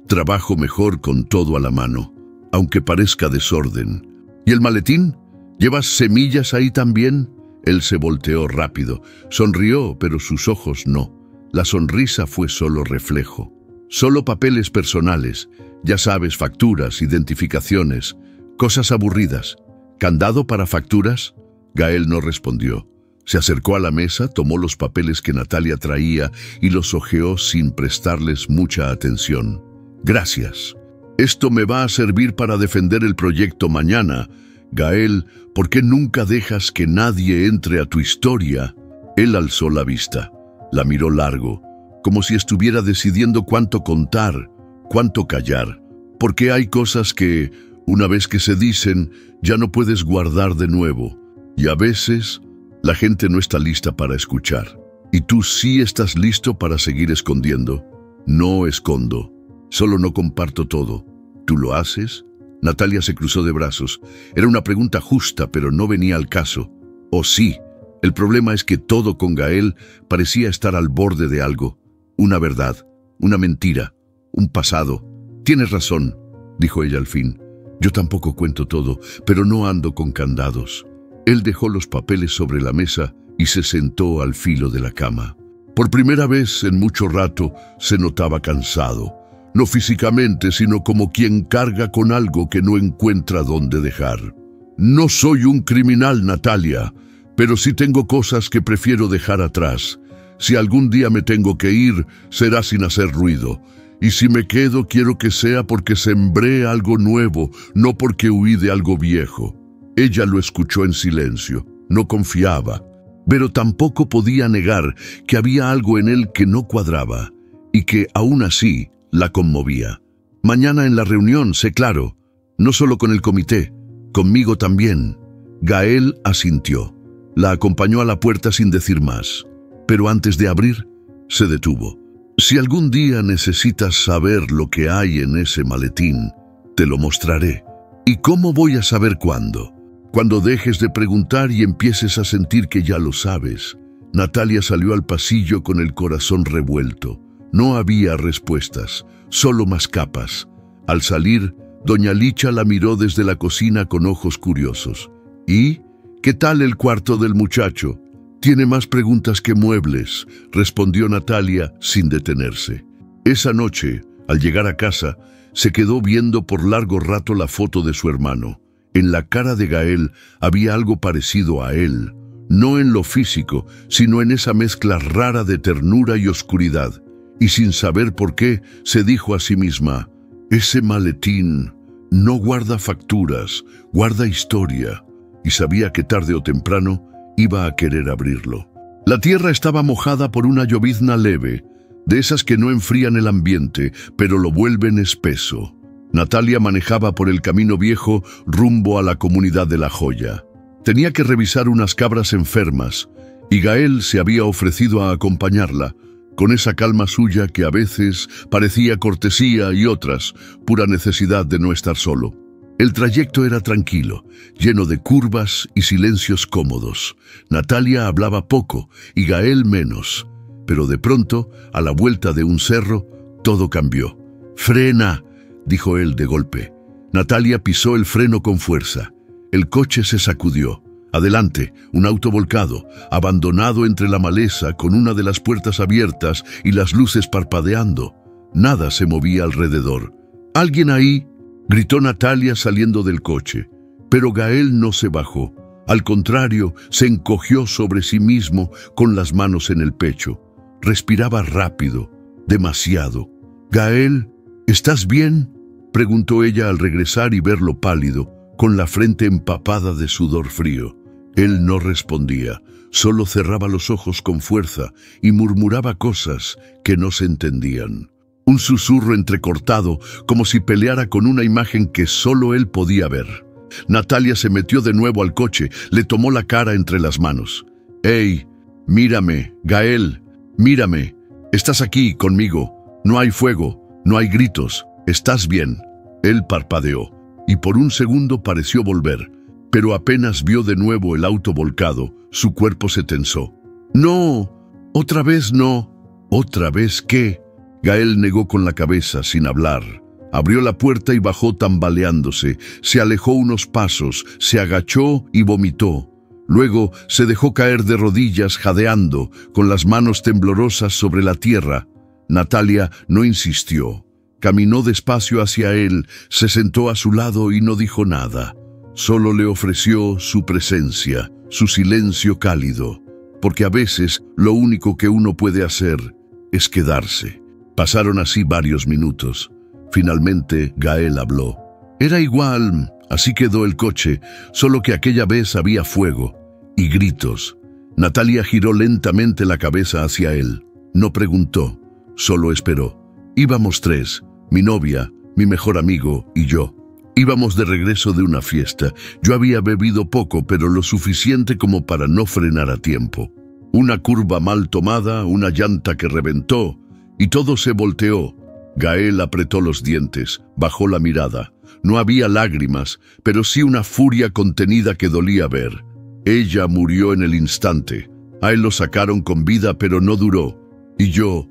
A: «Trabajo mejor con todo a la mano, aunque parezca desorden». «¿Y el maletín? ¿Llevas semillas ahí también?» Él se volteó rápido. Sonrió, pero sus ojos no. La sonrisa fue solo reflejo. «Solo papeles personales, ya sabes, facturas, identificaciones, cosas aburridas». «¿Candado para facturas?» Gael no respondió. Se acercó a la mesa, tomó los papeles que Natalia traía y los hojeó sin prestarles mucha atención. «Gracias. Esto me va a servir para defender el proyecto mañana. Gael, ¿por qué nunca dejas que nadie entre a tu historia?» Él alzó la vista, la miró largo, como si estuviera decidiendo cuánto contar, cuánto callar. «Porque hay cosas que, una vez que se dicen, ya no puedes guardar de nuevo. Y a veces, la gente no está lista para escuchar. Y tú sí estás listo para seguir escondiendo». «No escondo, solo no comparto todo». «¿Tú lo haces?» Natalia se cruzó de brazos. Era una pregunta justa, pero no venía al caso. «¿O sí?» El problema es que todo con Gael parecía estar al borde de algo. Una verdad, una mentira, un pasado. «Tienes razón», dijo ella al fin. «Yo tampoco cuento todo, pero no ando con candados». Él dejó los papeles sobre la mesa y se sentó al filo de la cama. Por primera vez en mucho rato se notaba cansado. No físicamente, sino como quien carga con algo que no encuentra dónde dejar. «No soy un criminal, Natalia, pero sí tengo cosas que prefiero dejar atrás. Si algún día me tengo que ir, será sin hacer ruido. Y si me quedo, quiero que sea porque sembré algo nuevo, no porque huí de algo viejo. Ella lo escuchó en silencio. No confiaba, pero tampoco podía negar que había algo en él que no cuadraba y que, aún así, la conmovía. Mañana en la reunión, sé claro, no solo con el comité, conmigo también. Gael asintió. La acompañó a la puerta sin decir más, pero antes de abrir, se detuvo. Si algún día necesitas saber lo que hay en ese maletín, te lo mostraré. ¿Y cómo voy a saber cuándo? Cuando dejes de preguntar y empieces a sentir que ya lo sabes. Natalia salió al pasillo con el corazón revuelto. No había respuestas, solo más capas. Al salir, doña Licha la miró desde la cocina con ojos curiosos. ¿Y qué tal el cuarto del muchacho? Tiene más preguntas que muebles, respondió Natalia sin detenerse. Esa noche, al llegar a casa, se quedó viendo por largo rato la foto de su hermano. En la cara de Gael había algo parecido a él, no en lo físico, sino en esa mezcla rara de ternura y oscuridad. Y sin saber por qué, se dijo a sí misma, ese maletín no guarda facturas, guarda historia. Y sabía que tarde o temprano iba a querer abrirlo. La tierra estaba mojada por una llovizna leve, de esas que no enfrían el ambiente, pero lo vuelven espeso. Natalia manejaba por el camino viejo rumbo a la comunidad de La Joya. Tenía que revisar unas cabras enfermas, y Gael se había ofrecido a acompañarla, con esa calma suya que a veces parecía cortesía y otras pura necesidad de no estar solo. El trayecto era tranquilo, lleno de curvas y silencios cómodos. Natalia hablaba poco y Gael menos, pero de pronto, a la vuelta de un cerro, todo cambió. «Frena», dijo él de golpe. Natalia pisó el freno con fuerza. El coche se sacudió. Adelante, un auto volcado, abandonado entre la maleza, con una de las puertas abiertas y las luces parpadeando. Nada se movía alrededor. «¿Alguien ahí?», gritó Natalia saliendo del coche. Pero Gael no se bajó. Al contrario, se encogió sobre sí mismo con las manos en el pecho. Respiraba rápido, demasiado. «Gael, ¿estás bien?», preguntó ella al regresar y verlo pálido, con la frente empapada de sudor frío. Él no respondía, solo cerraba los ojos con fuerza y murmuraba cosas que no se entendían. Un susurro entrecortado, como si peleara con una imagen que solo él podía ver. Natalia se metió de nuevo al coche, le tomó la cara entre las manos. «Hey, mírame, Gael, mírame. Estás aquí conmigo. No hay fuego, no hay gritos. ¿Estás bien?». Él parpadeó, y por un segundo pareció volver, pero apenas vio de nuevo el auto volcado, su cuerpo se tensó. «No, otra vez no». «¿Otra vez qué?». Gael negó con la cabeza, sin hablar. Abrió la puerta y bajó tambaleándose. Se alejó unos pasos, se agachó y vomitó. Luego se dejó caer de rodillas, jadeando, con las manos temblorosas sobre la tierra. Natalia no insistió. Caminó despacio hacia él, se sentó a su lado y no dijo nada. Solo le ofreció su presencia, su silencio cálido, porque a veces lo único que uno puede hacer es quedarse. Pasaron así varios minutos. Finalmente, Gael habló. Era igual, así quedó el coche, solo que aquella vez había fuego y gritos. Natalia giró lentamente la cabeza hacia él. No preguntó, solo esperó. Íbamos tres, mi novia, mi mejor amigo y yo. Íbamos de regreso de una fiesta. Yo había bebido poco, pero lo suficiente como para no frenar a tiempo. Una curva mal tomada, una llanta que reventó, y todo se volteó. Gael apretó los dientes, bajó la mirada. No había lágrimas, pero sí una furia contenida que dolía ver. Ella murió en el instante. A él lo sacaron con vida, pero no duró. Y yo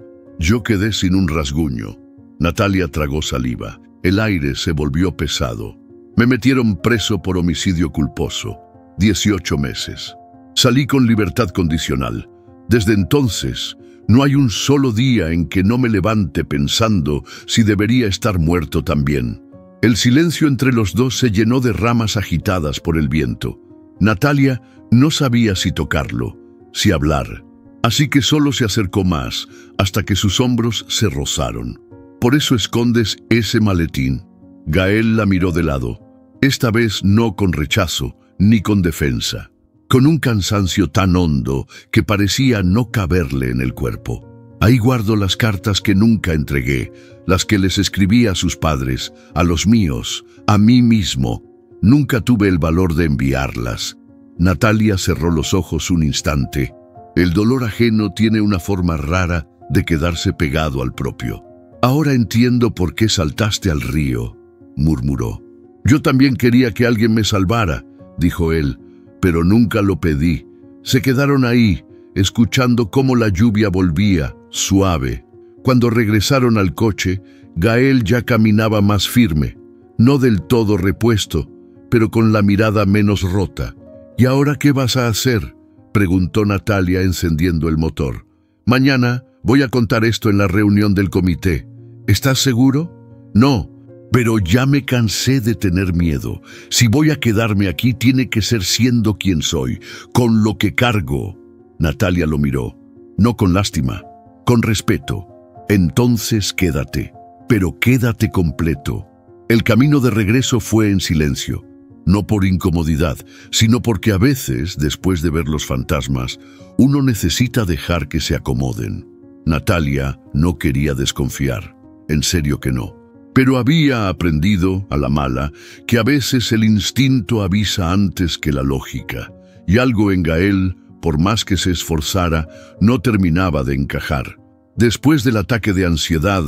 A: quedé sin un rasguño. Natalia tragó saliva. El aire se volvió pesado. Me metieron preso por homicidio culposo. 18 meses. Salí con libertad condicional. Desde entonces, no hay un solo día en que no me levante pensando si debería estar muerto también. El silencio entre los dos se llenó de ramas agitadas por el viento. Natalia no sabía si tocarlo, si hablar, así que solo se acercó más, hasta que sus hombros se rozaron. «¿Por eso escondes ese maletín?» Gael la miró de lado, esta vez no con rechazo, ni con defensa, con un cansancio tan hondo que parecía no caberle en el cuerpo. «Ahí guardo las cartas que nunca entregué, las que les escribí a sus padres, a los míos, a mí mismo. Nunca tuve el valor de enviarlas». Natalia cerró los ojos un instante. El dolor ajeno tiene una forma rara de quedarse pegado al propio. «Ahora entiendo por qué saltaste al río», murmuró. «Yo también quería que alguien me salvara», dijo él, «pero nunca lo pedí». Se quedaron ahí, escuchando cómo la lluvia volvía, suave. Cuando regresaron al coche, Gael ya caminaba más firme, no del todo repuesto, pero con la mirada menos rota. «¿Y ahora qué vas a hacer?», preguntó Natalia encendiendo el motor. «Mañana voy a contar esto en la reunión del comité. ¿Estás seguro?» «No, pero ya me cansé de tener miedo. Si voy a quedarme aquí, tiene que ser siendo quien soy, con lo que cargo». Natalia lo miró, no con lástima, con respeto. «Entonces quédate, pero quédate completo». El camino de regreso fue en silencio, no por incomodidad, sino porque a veces, después de ver los fantasmas, uno necesita dejar que se acomoden. Natalia no quería desconfiar, en serio que no. Pero había aprendido, a la mala, que a veces el instinto avisa antes que la lógica, y algo en Gael, por más que se esforzara, no terminaba de encajar. Después del ataque de ansiedad,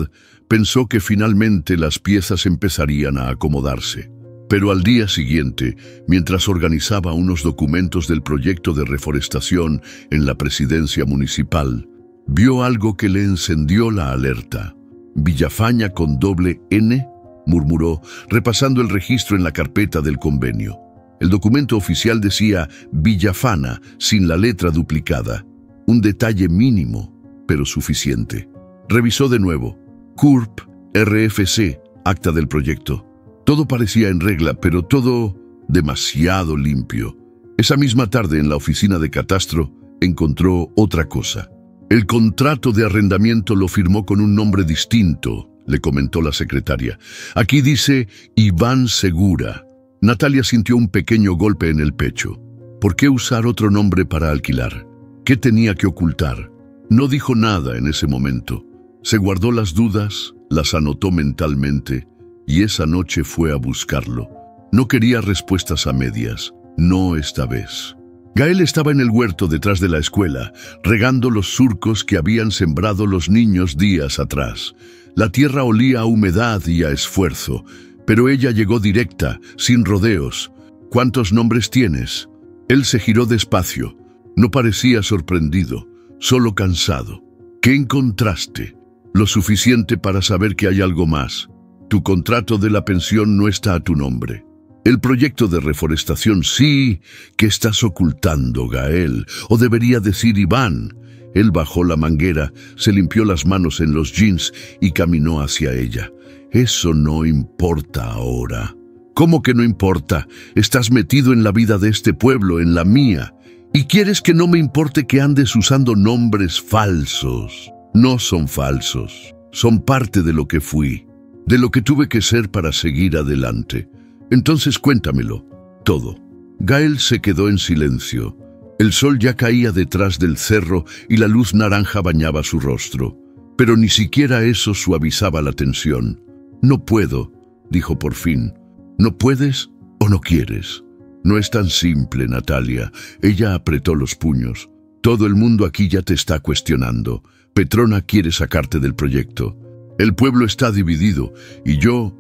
A: pensó que finalmente las piezas empezarían a acomodarse. Pero al día siguiente, mientras organizaba unos documentos del proyecto de reforestación en la presidencia municipal, vio algo que le encendió la alerta. «Villafaña con doble N», murmuró, repasando el registro en la carpeta del convenio. El documento oficial decía Villafana, sin la letra duplicada. Un detalle mínimo, pero suficiente. Revisó de nuevo. CURP, RFC, acta del proyecto. Todo parecía en regla, pero todo demasiado limpio. Esa misma tarde en la oficina de Catastro encontró otra cosa. El contrato de arrendamiento lo firmó con un nombre distinto, le comentó la secretaria. «Aquí dice Iván Segura». Natalia sintió un pequeño golpe en el pecho. ¿Por qué usar otro nombre para alquilar? ¿Qué tenía que ocultar? No dijo nada en ese momento. Se guardó las dudas, las anotó mentalmente, y esa noche fue a buscarlo. No quería respuestas a medias, no esta vez. Gael estaba en el huerto detrás de la escuela, regando los surcos que habían sembrado los niños días atrás. La tierra olía a humedad y a esfuerzo, pero ella llegó directa, sin rodeos. «¿Cuántos nombres tienes?». Él se giró despacio. No parecía sorprendido, solo cansado. «¿Qué encontraste?». «Lo suficiente para saber que hay algo más. Tu contrato de la pensión no está a tu nombre». «El proyecto de reforestación sí, que estás ocultando, Gael, o debería decir Iván». Él bajó la manguera, se limpió las manos en los jeans y caminó hacia ella. «Eso no importa ahora». «¿Cómo que no importa? Estás metido en la vida de este pueblo, en la mía. ¿Y quieres que no me importe que andes usando nombres falsos?» «No son falsos. Son parte de lo que fui, de lo que tuve que ser para seguir adelante. Entonces cuéntamelo, todo». Gael se quedó en silencio. El sol ya caía detrás del cerro y la luz naranja bañaba su rostro. Pero ni siquiera eso suavizaba la tensión. «No puedo», dijo por fin. «¿No puedes o no quieres?» «No es tan simple, Natalia». Ella apretó los puños. «Todo el mundo aquí ya te está cuestionando. Petrona quiere sacarte del proyecto. El pueblo está dividido y yo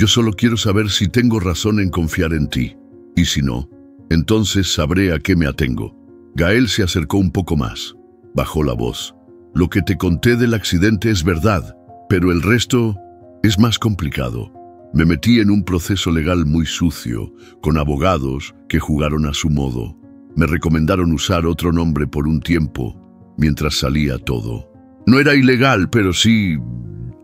A: solo quiero saber si tengo razón en confiar en ti. Y si no, entonces sabré a qué me atengo». Gael se acercó un poco más. Bajó la voz. «Lo que te conté del accidente es verdad, pero el resto es más complicado. Me metí en un proceso legal muy sucio, con abogados que jugaron a su modo. Me recomendaron usar otro nombre por un tiempo, mientras salía todo. No era ilegal, pero sí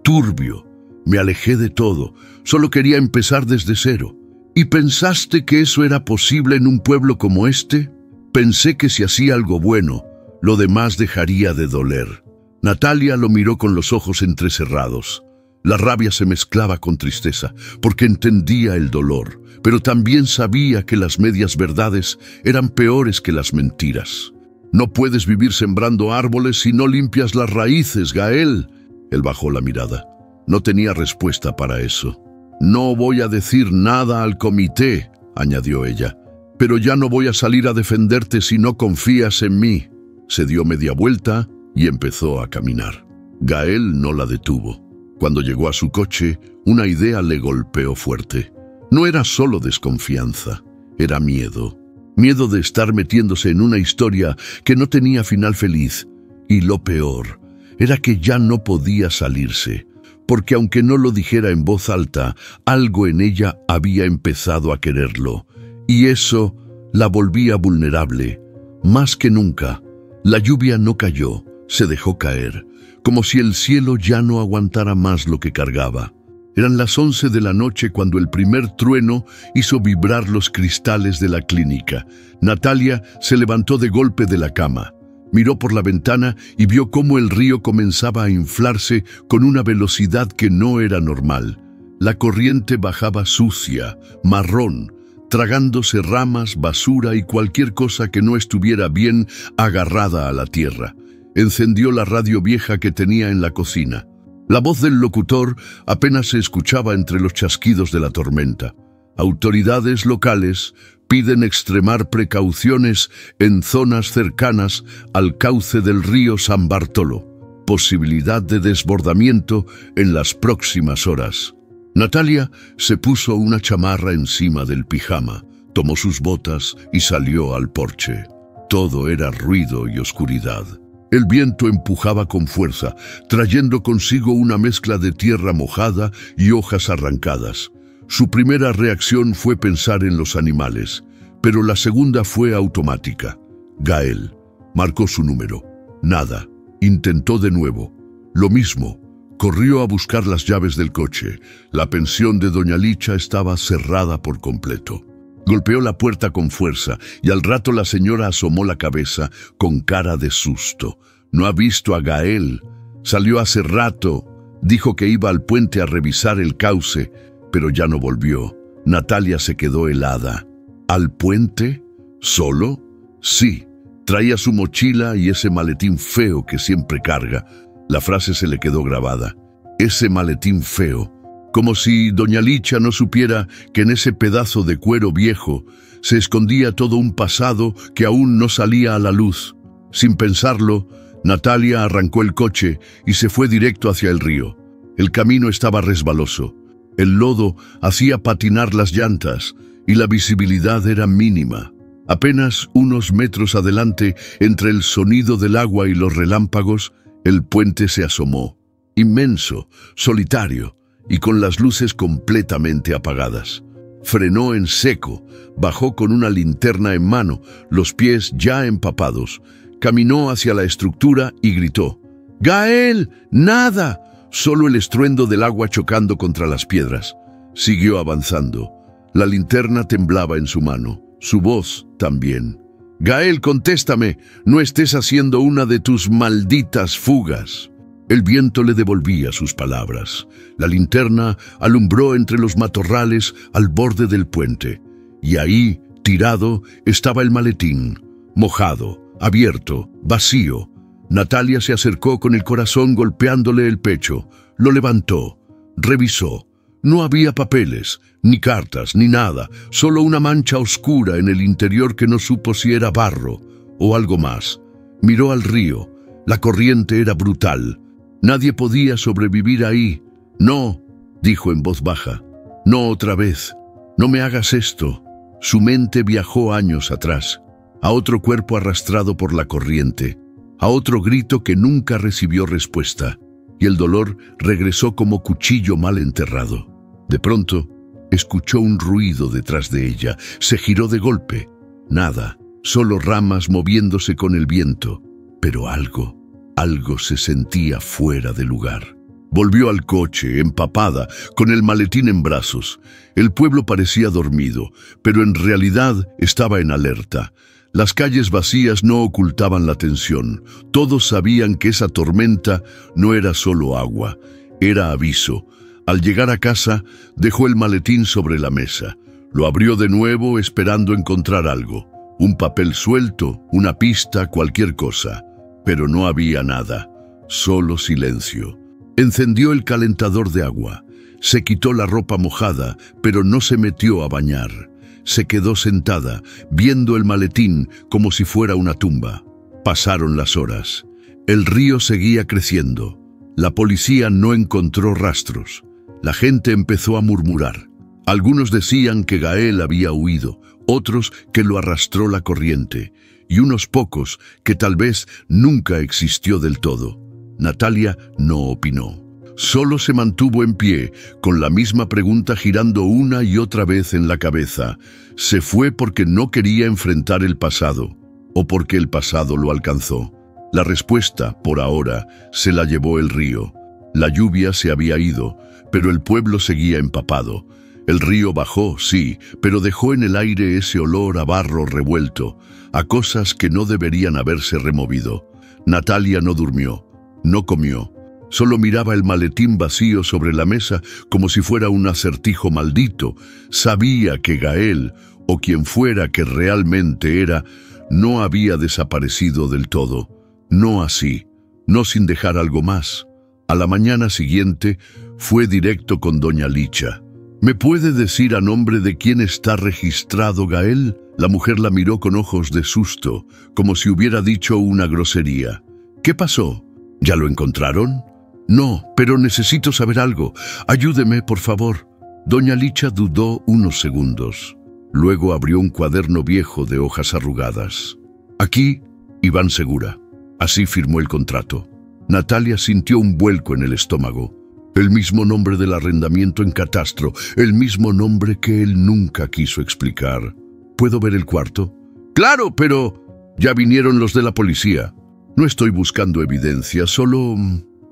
A: turbio. Me alejé de todo, solo quería empezar desde cero. ¿Y pensaste que eso era posible en un pueblo como este? Pensé que si hacía algo bueno, lo demás dejaría de doler. Natalia lo miró con los ojos entrecerrados. La rabia se mezclaba con tristeza, porque entendía el dolor, pero también sabía que las medias verdades eran peores que las mentiras. No puedes vivir sembrando árboles si no limpias las raíces, Gael. Él bajó la mirada. No tenía respuesta para eso. No voy a decir nada al comité, añadió ella, pero ya no voy a salir a defenderte si no confías en mí. Se dio media vuelta y empezó a caminar. Gael no la detuvo. Cuando llegó a su coche, una idea le golpeó fuerte. No era solo desconfianza, era miedo. Miedo de estar metiéndose en una historia que no tenía final feliz. Y lo peor era que ya no podía salirse, porque aunque no lo dijera en voz alta, algo en ella había empezado a quererlo. Y eso la volvía vulnerable. Más que nunca, la lluvia no cayó, se dejó caer, como si el cielo ya no aguantara más lo que cargaba. Eran las 11 de la noche cuando el primer trueno hizo vibrar los cristales de la clínica. Natalia se levantó de golpe de la cama. Miró por la ventana y vio cómo el río comenzaba a inflarse con una velocidad que no era normal. La corriente bajaba sucia, marrón, tragándose ramas, basura y cualquier cosa que no estuviera bien agarrada a la tierra. Encendió la radio vieja que tenía en la cocina. La voz del locutor apenas se escuchaba entre los chasquidos de la tormenta. Autoridades locales piden extremar precauciones en zonas cercanas al cauce del río San Bartolo. Posibilidad de desbordamiento en las próximas horas. Natalia se puso una chamarra encima del pijama, tomó sus botas y salió al porche. Todo era ruido y oscuridad. El viento empujaba con fuerza, trayendo consigo una mezcla de tierra mojada y hojas arrancadas. Su primera reacción fue pensar en los animales, pero la segunda fue automática. Gael marcó su número. Nada. Intentó de nuevo. Lo mismo. Corrió a buscar las llaves del coche. La pensión de doña Licha estaba cerrada por completo. Golpeó la puerta con fuerza y al rato la señora asomó la cabeza con cara de susto. No ha visto a Gael. Salió hace rato. Dijo que iba al puente a revisar el cauce, pero ya no volvió. Natalia se quedó helada. ¿Al puente? ¿Solo? Sí. Traía su mochila y ese maletín feo que siempre carga. La frase se le quedó grabada. Ese maletín feo. Como si doña Licha no supiera que en ese pedazo de cuero viejo se escondía todo un pasado que aún no salía a la luz. Sin pensarlo, Natalia arrancó el coche y se fue directo hacia el río. El camino estaba resbaloso. El lodo hacía patinar las llantas y la visibilidad era mínima. Apenas unos metros adelante, entre el sonido del agua y los relámpagos, el puente se asomó. Inmenso, solitario, y con las luces completamente apagadas. Frenó en seco, bajó con una linterna en mano, los pies ya empapados. Caminó hacia la estructura y gritó: ¡Gael! ¡Nada! Solo el estruendo del agua chocando contra las piedras. Siguió avanzando. La linterna temblaba en su mano, su voz también. ¡Gael, contéstame! No estés haciendo una de tus malditas fugas. El viento le devolvía sus palabras. La linterna alumbró entre los matorrales al borde del puente. Y ahí, tirado, estaba el maletín. Mojado, abierto, vacío. Natalia se acercó con el corazón golpeándole el pecho. Lo levantó. Revisó. No había papeles, ni cartas, ni nada. Solo una mancha oscura en el interior que no supo si era barro o algo más. Miró al río. La corriente era brutal. Nadie podía sobrevivir ahí. No, dijo en voz baja. No otra vez. No me hagas esto. Su mente viajó años atrás, a otro cuerpo arrastrado por la corriente, a otro grito que nunca recibió respuesta, y el dolor regresó como cuchillo mal enterrado. De pronto, escuchó un ruido detrás de ella. Se giró de golpe. Nada, solo ramas moviéndose con el viento. Pero algo se sentía fuera de lugar. Volvió al coche, empapada, con el maletín en brazos. El pueblo parecía dormido, pero en realidad estaba en alerta. Las calles vacías no ocultaban la tensión. Todos sabían que esa tormenta no era solo agua, era aviso. Al llegar a casa, dejó el maletín sobre la mesa. Lo abrió de nuevo esperando encontrar algo. Un papel suelto, una pista, cualquier cosa. Pero no había nada, solo silencio. Encendió el calentador de agua. Se quitó la ropa mojada, pero no se metió a bañar. Se quedó sentada, viendo el maletín como si fuera una tumba. Pasaron las horas. El río seguía creciendo. La policía no encontró rastros. La gente empezó a murmurar. Algunos decían que Gael había huido, otros que lo arrastró la corriente, y unos pocos que tal vez nunca existió del todo. Natalia no opinó. Solo se mantuvo en pie, con la misma pregunta girando una y otra vez en la cabeza. ¿Se fue porque no quería enfrentar el pasado, o porque el pasado lo alcanzó? La respuesta, por ahora, se la llevó el río. La lluvia se había ido, pero el pueblo seguía empapado. El río bajó, sí, pero dejó en el aire ese olor a barro revuelto, a cosas que no deberían haberse removido. Natalia no durmió, no comió. Solo miraba el maletín vacío sobre la mesa como si fuera un acertijo maldito. Sabía que Gael, o quien fuera que realmente era, no había desaparecido del todo. No así, no sin dejar algo más. A la mañana siguiente fue directo con doña Licha. ¿Me puede decir a nombre de quién está registrado Gael? La mujer la miró con ojos de susto, como si hubiera dicho una grosería. ¿Qué pasó? ¿Ya lo encontraron? No, pero necesito saber algo. Ayúdeme, por favor. Doña Licha dudó unos segundos. Luego abrió un cuaderno viejo de hojas arrugadas. Aquí, Iván Segura. Así firmó el contrato. Natalia sintió un vuelco en el estómago. El mismo nombre del arrendamiento en catastro, el mismo nombre que él nunca quiso explicar. ¿Puedo ver el cuarto? ¡Claro, pero ya vinieron los de la policía! No estoy buscando evidencia, solo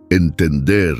A: entender.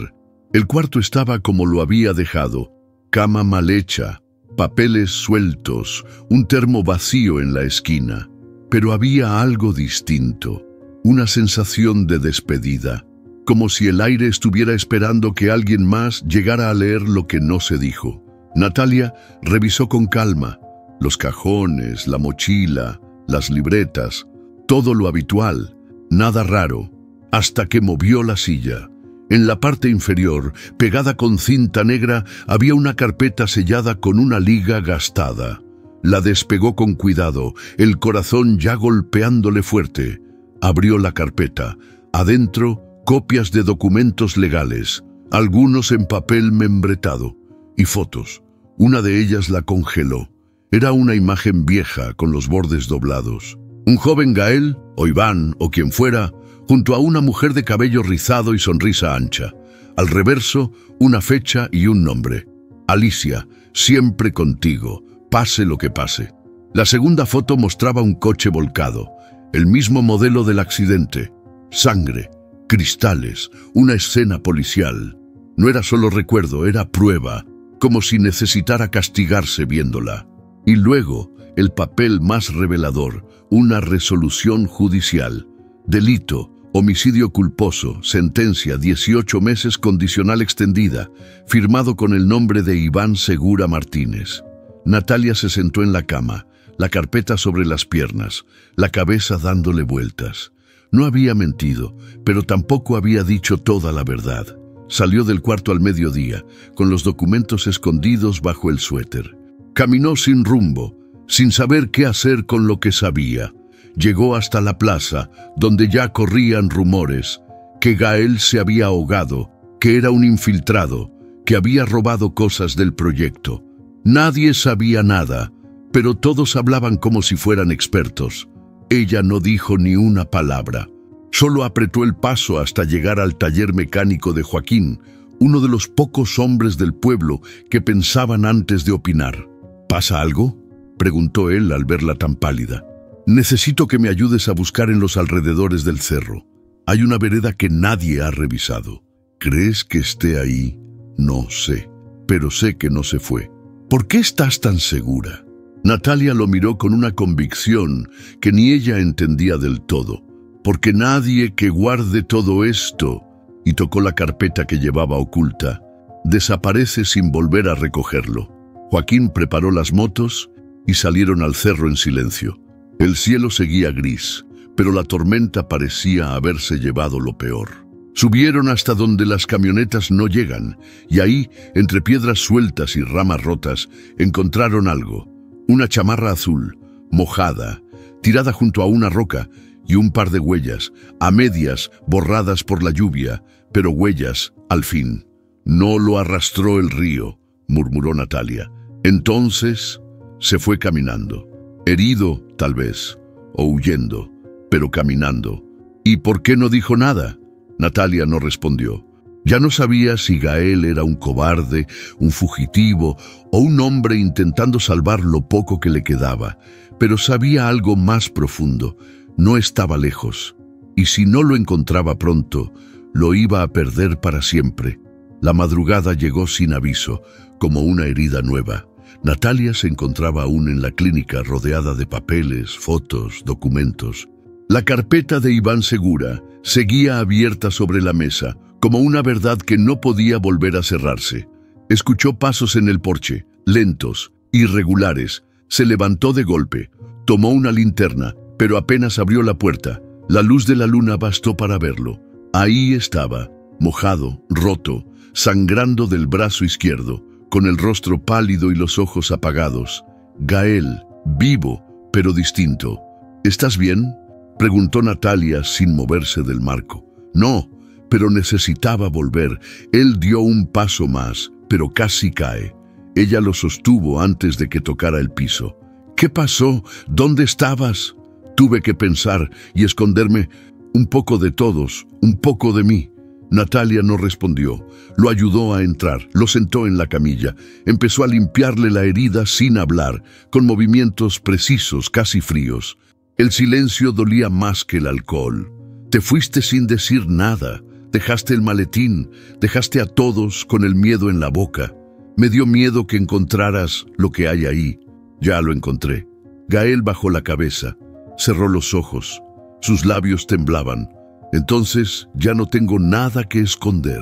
A: El cuarto estaba como lo había dejado. Cama mal hecha, papeles sueltos, un termo vacío en la esquina. Pero había algo distinto, una sensación de despedida. Como si el aire estuviera esperando que alguien más llegara a leer lo que no se dijo. Natalia revisó con calma los cajones, la mochila, las libretas, todo lo habitual, nada raro, hasta que movió la silla. En la parte inferior, pegada con cinta negra, había una carpeta sellada con una liga gastada. La despegó con cuidado, el corazón ya golpeándole fuerte. Abrió la carpeta. Adentro, copias de documentos legales, algunos en papel membretado, y fotos. Una de ellas la congeló. Era una imagen vieja con los bordes doblados. Un joven Gael, o Iván, o quien fuera, junto a una mujer de cabello rizado y sonrisa ancha. Al reverso, una fecha y un nombre. Alicia, siempre contigo, pase lo que pase. La segunda foto mostraba un coche volcado, el mismo modelo del accidente. Sangre, cristales, una escena policial. No era solo recuerdo, era prueba, como si necesitara castigarse viéndola. Y luego, el papel más revelador, una resolución judicial. Delito, homicidio culposo, sentencia 18 meses condicional extendida, firmado con el nombre de Iván Segura Martínez. Natalia se sentó en la cama, la carpeta sobre las piernas, la cabeza dándole vueltas. No había mentido, pero tampoco había dicho toda la verdad. Salió del cuarto al mediodía, con los documentos escondidos bajo el suéter. Caminó sin rumbo, sin saber qué hacer con lo que sabía. Llegó hasta la plaza, donde ya corrían rumores, que Gael se había ahogado, que era un infiltrado, que había robado cosas del proyecto. Nadie sabía nada, pero todos hablaban como si fueran expertos. Ella no dijo ni una palabra. Solo apretó el paso hasta llegar al taller mecánico de Joaquín, uno de los pocos hombres del pueblo que pensaban antes de opinar. ¿Pasa algo?, preguntó él al verla tan pálida. Necesito que me ayudes a buscar en los alrededores del cerro. Hay una vereda que nadie ha revisado. ¿Crees que esté ahí? No sé, pero sé que no se fue. ¿Por qué estás tan segura? Natalia lo miró con una convicción que ni ella entendía del todo. Porque nadie que guarde todo esto, y tocó la carpeta que llevaba oculta, desaparece sin volver a recogerlo. Joaquín preparó las motos y salieron al cerro en silencio. El cielo seguía gris, pero la tormenta parecía haberse llevado lo peor. Subieron hasta donde las camionetas no llegan, y ahí, entre piedras sueltas y ramas rotas, encontraron algo. Una chamarra azul, mojada, tirada junto a una roca, y un par de huellas, a medias, borradas por la lluvia, pero huellas, al fin. No lo arrastró el río, murmuró Natalia. Entonces se fue caminando. Herido, tal vez, o huyendo, pero caminando. ¿Y por qué no dijo nada? Natalia no respondió. Ya no sabía si Gael era un cobarde, un fugitivo o un hombre intentando salvar lo poco que le quedaba, pero sabía algo más profundo. No estaba lejos, y si no lo encontraba pronto, lo iba a perder para siempre. La madrugada llegó sin aviso, como una herida nueva. Natalia se encontraba aún en la clínica rodeada de papeles, fotos, documentos. La carpeta de Iván Segura seguía abierta sobre la mesa, como una verdad que no podía volver a cerrarse. Escuchó pasos en el porche, lentos, irregulares. Se levantó de golpe, tomó una linterna, pero apenas abrió la puerta. La luz de la luna bastó para verlo. Ahí estaba, mojado, roto, sangrando del brazo izquierdo, con el rostro pálido y los ojos apagados. Gael, vivo, pero distinto. ¿Estás bien?, preguntó Natalia sin moverse del marco. No, pero necesitaba volver. Él dio un paso más, pero casi cae. Ella lo sostuvo antes de que tocara el piso. ¿Qué pasó? ¿Dónde estabas? Tuve que pensar y esconderme. Un poco de todos, un poco de mí. Natalia no respondió. Lo ayudó a entrar, lo sentó en la camilla. Empezó a limpiarle la herida sin hablar, con movimientos precisos, casi fríos. El silencio dolía más que el alcohol. Te fuiste sin decir nada. Dejaste el maletín, dejaste a todos con el miedo en la boca. Me dio miedo que encontraras lo que hay ahí. Ya lo encontré. Gael bajó la cabeza, cerró los ojos. Sus labios temblaban. Entonces ya no tengo nada que esconder.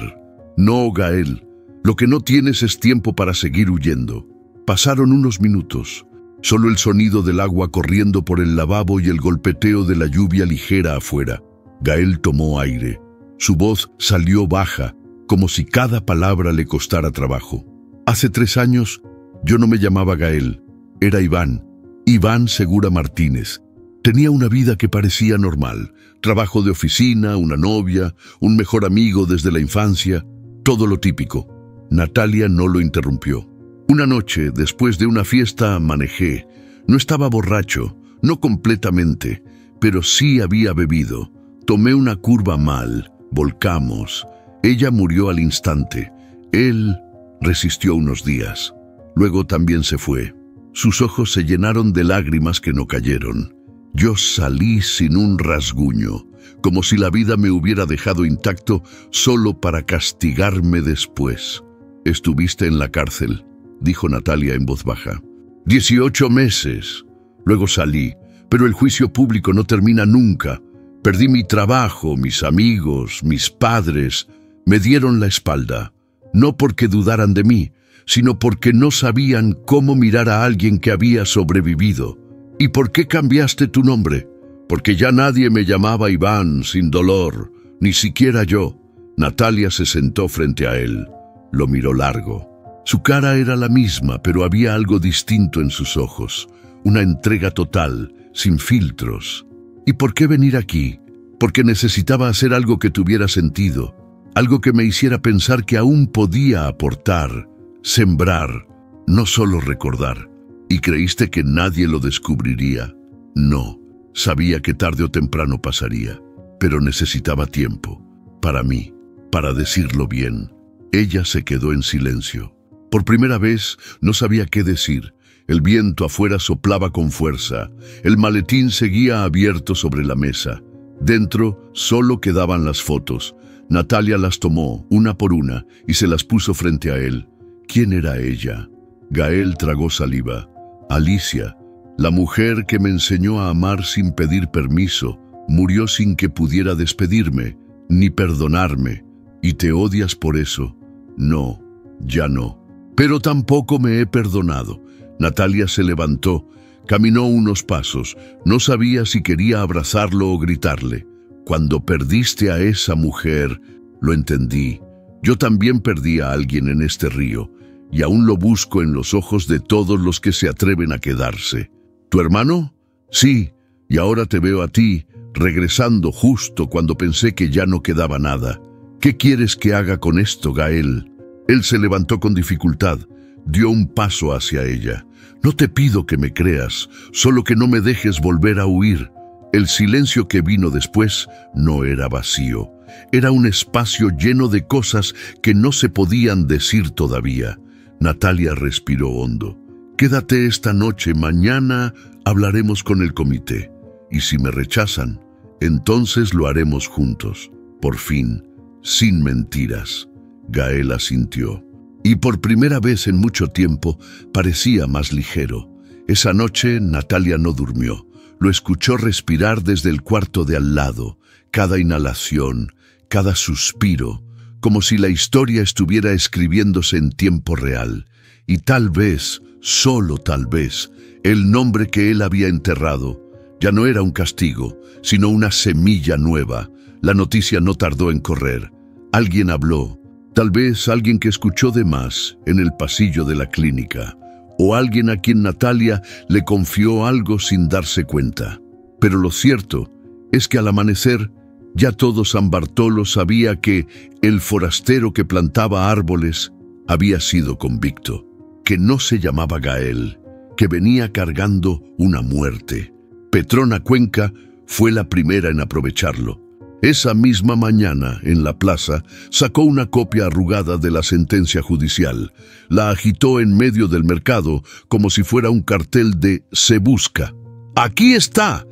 A: No, Gael, lo que no tienes es tiempo para seguir huyendo. Pasaron unos minutos. Solo el sonido del agua corriendo por el lavabo y el golpeteo de la lluvia ligera afuera. Gael tomó aire. Su voz salió baja, como si cada palabra le costara trabajo. Hace 3 años, yo no me llamaba Gael. Era Iván. Iván Segura Martínez. Tenía una vida que parecía normal. Trabajo de oficina, una novia, un mejor amigo desde la infancia. Todo lo típico. Natalia no lo interrumpió. Una noche, después de una fiesta, manejé. No estaba borracho, no completamente, pero sí había bebido. Tomé una curva mal, volcamos. Ella murió al instante. Él resistió unos días. Luego también se fue. Sus ojos se llenaron de lágrimas que no cayeron. Yo salí sin un rasguño, como si la vida me hubiera dejado intacto solo para castigarme después. Estuviste en la cárcel, dijo Natalia en voz baja. 18 meses. Luego salí, pero el juicio público no termina nunca. Perdí mi trabajo, mis amigos, mis padres. Me dieron la espalda, no porque dudaran de mí, sino porque no sabían cómo mirar a alguien que había sobrevivido. ¿Y por qué cambiaste tu nombre? Porque ya nadie me llamaba Iván sin dolor, ni siquiera yo. Natalia se sentó frente a él. Lo miró largo. Su cara era la misma, pero había algo distinto en sus ojos. Una entrega total, sin filtros. ¿Y por qué venir aquí? Porque necesitaba hacer algo que tuviera sentido. Algo que me hiciera pensar que aún podía aportar, sembrar, no solo recordar. ¿Y creíste que nadie lo descubriría? No, sabía que tarde o temprano pasaría, pero necesitaba tiempo, para mí, para decirlo bien. Ella se quedó en silencio. Por primera vez no sabía qué decir. El viento afuera soplaba con fuerza. El maletín seguía abierto sobre la mesa. Dentro solo quedaban las fotos. Natalia las tomó, una por una, y se las puso frente a él. ¿Quién era ella? Gael tragó saliva. Alicia, la mujer que me enseñó a amar sin pedir permiso, murió sin que pudiera despedirme, ni perdonarme. ¿Y te odias por eso? No, ya no. Pero tampoco me he perdonado. Natalia se levantó, caminó unos pasos. No sabía si quería abrazarlo o gritarle. Cuando perdiste a esa mujer, lo entendí. Yo también perdí a alguien en este río, y aún lo busco en los ojos de todos los que se atreven a quedarse. ¿Tu hermano? Sí, y ahora te veo a ti, regresando justo cuando pensé que ya no quedaba nada. ¿Qué quieres que haga con esto, Gael? Él se levantó con dificultad, dio un paso hacia ella. No te pido que me creas, solo que no me dejes volver a huir. El silencio que vino después no era vacío, era un espacio lleno de cosas que no se podían decir todavía. Natalia respiró hondo. Quédate esta noche, mañana hablaremos con el comité. Y si me rechazan, entonces lo haremos juntos. Por fin, sin mentiras. Gael asintió. Y por primera vez en mucho tiempo parecía más ligero. Esa noche Natalia no durmió. Lo escuchó respirar desde el cuarto de al lado, cada inhalación, cada suspiro, como si la historia estuviera escribiéndose en tiempo real. Y tal vez, solo tal vez, el nombre que él había enterrado ya no era un castigo, sino una semilla nueva. La noticia no tardó en correr. Alguien habló, tal vez alguien que escuchó de más en el pasillo de la clínica, o alguien a quien Natalia le confió algo sin darse cuenta. Pero lo cierto es que al amanecer ya todo San Bartolo sabía que el forastero que plantaba árboles había sido convicto, que no se llamaba Gael, que venía cargando una muerte. Petrona Cuenca fue la primera en aprovecharlo. Esa misma mañana, en la plaza, sacó una copia arrugada de la sentencia judicial. La agitó en medio del mercado como si fuera un cartel de «Se busca». Aquí está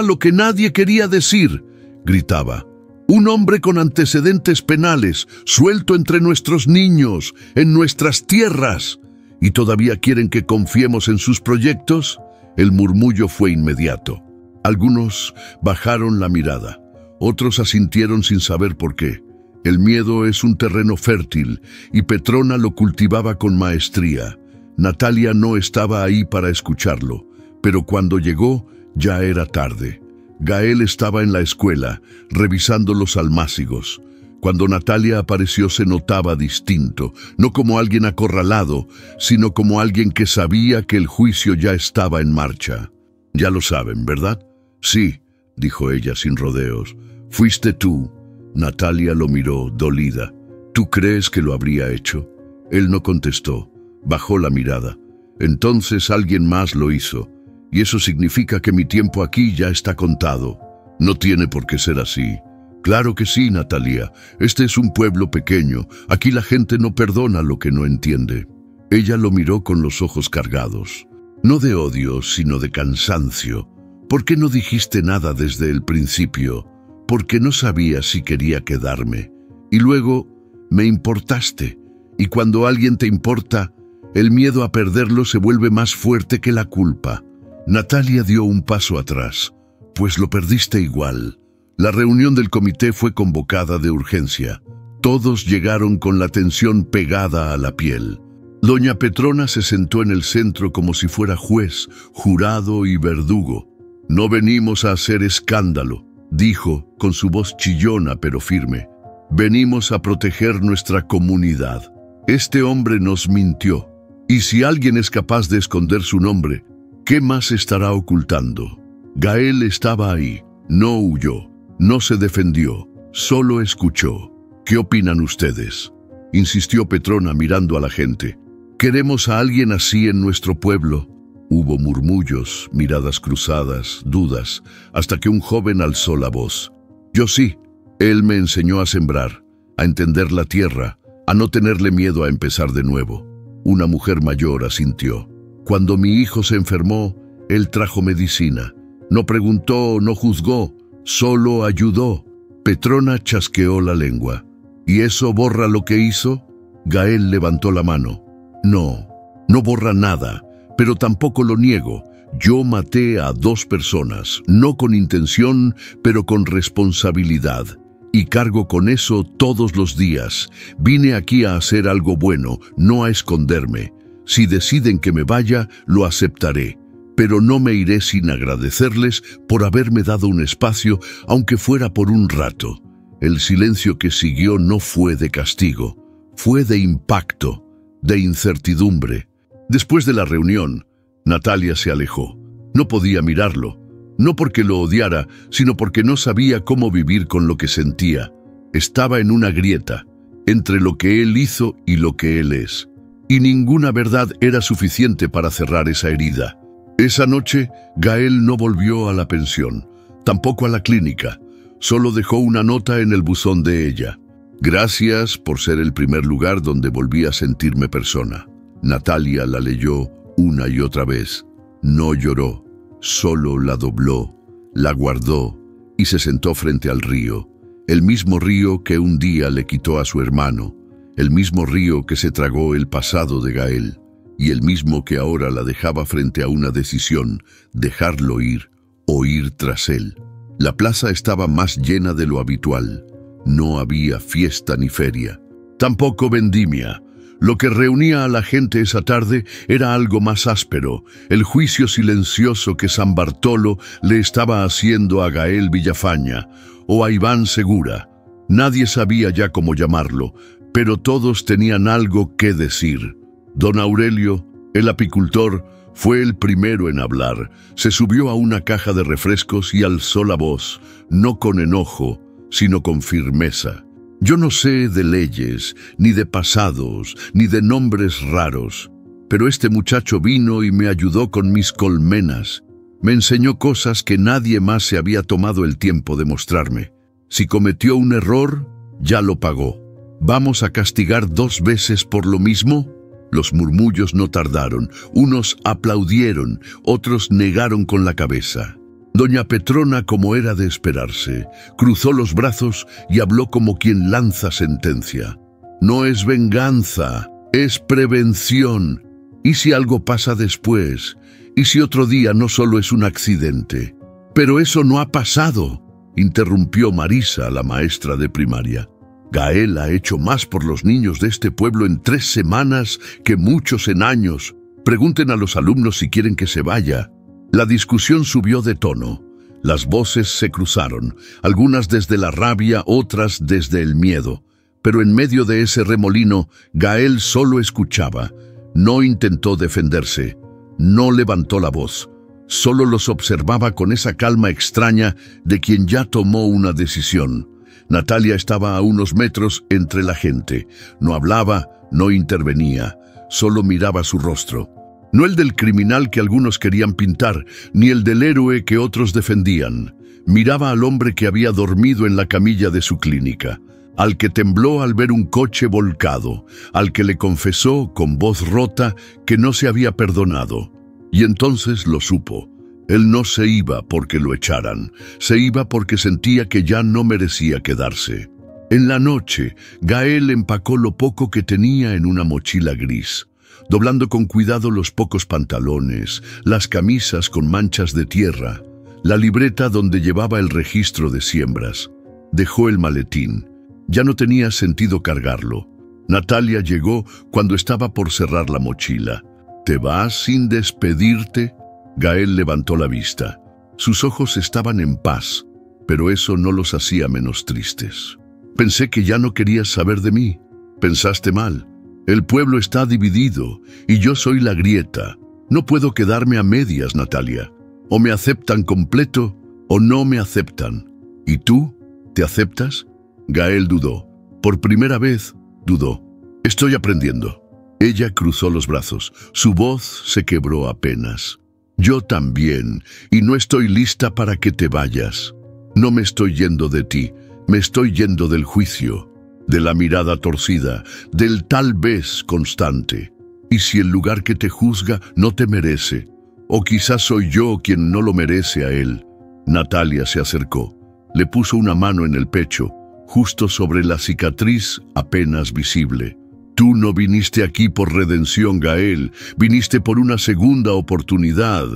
A: lo que nadie quería decir», gritaba. «Un hombre con antecedentes penales, suelto entre nuestros niños, en nuestras tierras. ¿Y todavía quieren que confiemos en sus proyectos?». El murmullo fue inmediato. Algunos bajaron la mirada. Otros asintieron sin saber por qué. El miedo es un terreno fértil y Petrona lo cultivaba con maestría. Natalia no estaba ahí para escucharlo, pero cuando llegó ya era tarde. Gael estaba en la escuela, revisando los almácigos. Cuando Natalia apareció se notaba distinto, no como alguien acorralado, sino como alguien que sabía que el juicio ya estaba en marcha. «Ya lo saben, ¿verdad?» «Sí», dijo ella sin rodeos. «Fuiste tú». Natalia lo miró, dolida. «¿Tú crees que lo habría hecho?» Él no contestó. Bajó la mirada. «Entonces alguien más lo hizo. Y eso significa que mi tiempo aquí ya está contado». «No tiene por qué ser así». «Claro que sí, Natalia. Este es un pueblo pequeño. Aquí la gente no perdona lo que no entiende». Ella lo miró con los ojos cargados. No de odio, sino de cansancio. «¿Por qué no dijiste nada desde el principio?» «Porque no sabía si quería quedarme. Y luego me importaste. Y cuando alguien te importa, el miedo a perderlo se vuelve más fuerte que la culpa». Natalia dio un paso atrás. «Pues lo perdiste igual». La reunión del comité fue convocada de urgencia. Todos llegaron con la tensión pegada a la piel. Doña Petrona se sentó en el centro como si fuera juez, jurado y verdugo. «No venimos a hacer escándalo», dijo con su voz chillona pero firme. «Venimos a proteger nuestra comunidad. Este hombre nos mintió. Y si alguien es capaz de esconder su nombre, ¿qué más estará ocultando?» Gael estaba ahí. No huyó. No se defendió. Solo escuchó. «¿Qué opinan ustedes?», insistió Petrona mirando a la gente. «Queremos a alguien así en nuestro pueblo». Hubo murmullos, miradas cruzadas, dudas, hasta que un joven alzó la voz. «Yo sí. Él me enseñó a sembrar, a entender la tierra, a no tenerle miedo a empezar de nuevo». Una mujer mayor asintió. «Cuando mi hijo se enfermó, él trajo medicina. No preguntó, no juzgó, solo ayudó. Petrona chasqueó la lengua. ¿Y eso borra lo que hizo? Gael levantó la mano. No, no borra nada, pero tampoco lo niego. Yo maté a 2 personas, no con intención, pero con responsabilidad. Y cargo con eso todos los días. Vine aquí a hacer algo bueno, no a esconderme. Si deciden que me vaya, lo aceptaré. Pero no me iré sin agradecerles por haberme dado un espacio, aunque fuera por un rato. El silencio que siguió no fue de castigo, fue de impacto, de incertidumbre. Después de la reunión, Natalia se alejó. No podía mirarlo, no porque lo odiara, sino porque no sabía cómo vivir con lo que sentía. Estaba en una grieta, entre lo que él hizo y lo que él es. Y ninguna verdad era suficiente para cerrar esa herida. Esa noche, Gael no volvió a la pensión, tampoco a la clínica. Solo dejó una nota en el buzón de ella. Gracias por ser el primer lugar donde volví a sentirme persona. Natalia la leyó una y otra vez. No lloró, solo la dobló, la guardó y se sentó frente al río. El mismo río que un día le quitó a su hermano, el mismo río que se tragó el pasado de Gael y el mismo que ahora la dejaba frente a una decisión, dejarlo ir o ir tras él. La plaza estaba más llena de lo habitual. No había fiesta ni feria. Tampoco vendimia. Lo que reunía a la gente esa tarde era algo más áspero, el juicio silencioso que San Bartolo le estaba haciendo a Gael Villafaña o a Iván Segura. Nadie sabía ya cómo llamarlo, pero todos tenían algo que decir. Don Aurelio, el apicultor, fue el primero en hablar. Se subió a una caja de refrescos y alzó la voz, no con enojo, sino con firmeza. Yo no sé de leyes, ni de pasados, ni de nombres raros, pero este muchacho vino y me ayudó con mis colmenas. Me enseñó cosas que nadie más se había tomado el tiempo de mostrarme. Si cometió un error, ya lo pagó. ¿Vamos a castigar 2 veces por lo mismo? Los murmullos no tardaron. Unos aplaudieron, otros negaron con la cabeza. Doña Petrona, como era de esperarse, cruzó los brazos y habló como quien lanza sentencia. No es venganza, es prevención. ¿Y si algo pasa después? ¿Y si otro día no solo es un accidente? Pero eso no ha pasado, interrumpió Marisa, la maestra de primaria. Gael ha hecho más por los niños de este pueblo en 3 semanas que muchos en años. Pregunten a los alumnos si quieren que se vaya. La discusión subió de tono. Las voces se cruzaron, algunas desde la rabia, otras desde el miedo. Pero en medio de ese remolino, Gael solo escuchaba. No intentó defenderse, no levantó la voz. Solo los observaba con esa calma extraña de quien ya tomó una decisión. Natalia estaba a unos metros entre la gente. No hablaba, no intervenía, solo miraba su rostro. No el del criminal que algunos querían pintar, ni el del héroe que otros defendían. Miraba al hombre que había dormido en la camilla de su clínica, al que tembló al ver un coche volcado, al que le confesó con voz rota que no se había perdonado. Y entonces lo supo. Él no se iba porque lo echaran, se iba porque sentía que ya no merecía quedarse. En la noche, Gael empacó lo poco que tenía en una mochila gris, doblando con cuidado los pocos pantalones, las camisas con manchas de tierra, la libreta donde llevaba el registro de siembras. Dejó el maletín. Ya no tenía sentido cargarlo. Natalia llegó cuando estaba por cerrar la mochila. ¿Te vas sin despedirte? Gael levantó la vista. Sus ojos estaban en paz, pero eso no los hacía menos tristes. Pensé que ya no querías saber de mí. Pensaste mal. El pueblo está dividido y yo soy la grieta. No puedo quedarme a medias, Natalia. O me aceptan completo o no me aceptan. ¿Y tú? ¿Te aceptas? Gael dudó. Por primera vez, dudó. Estoy aprendiendo. Ella cruzó los brazos. Su voz se quebró apenas. Yo también, y no estoy lista para que te vayas. No me estoy yendo de ti, me estoy yendo del juicio, de la mirada torcida, del tal vez constante. Y si el lugar que te juzga no te merece, o quizás soy yo quien no lo merece a él. Natalia se acercó. Le puso una mano en el pecho, justo sobre la cicatriz apenas visible. Tú no viniste aquí por redención, Gael, viniste por una segunda oportunidad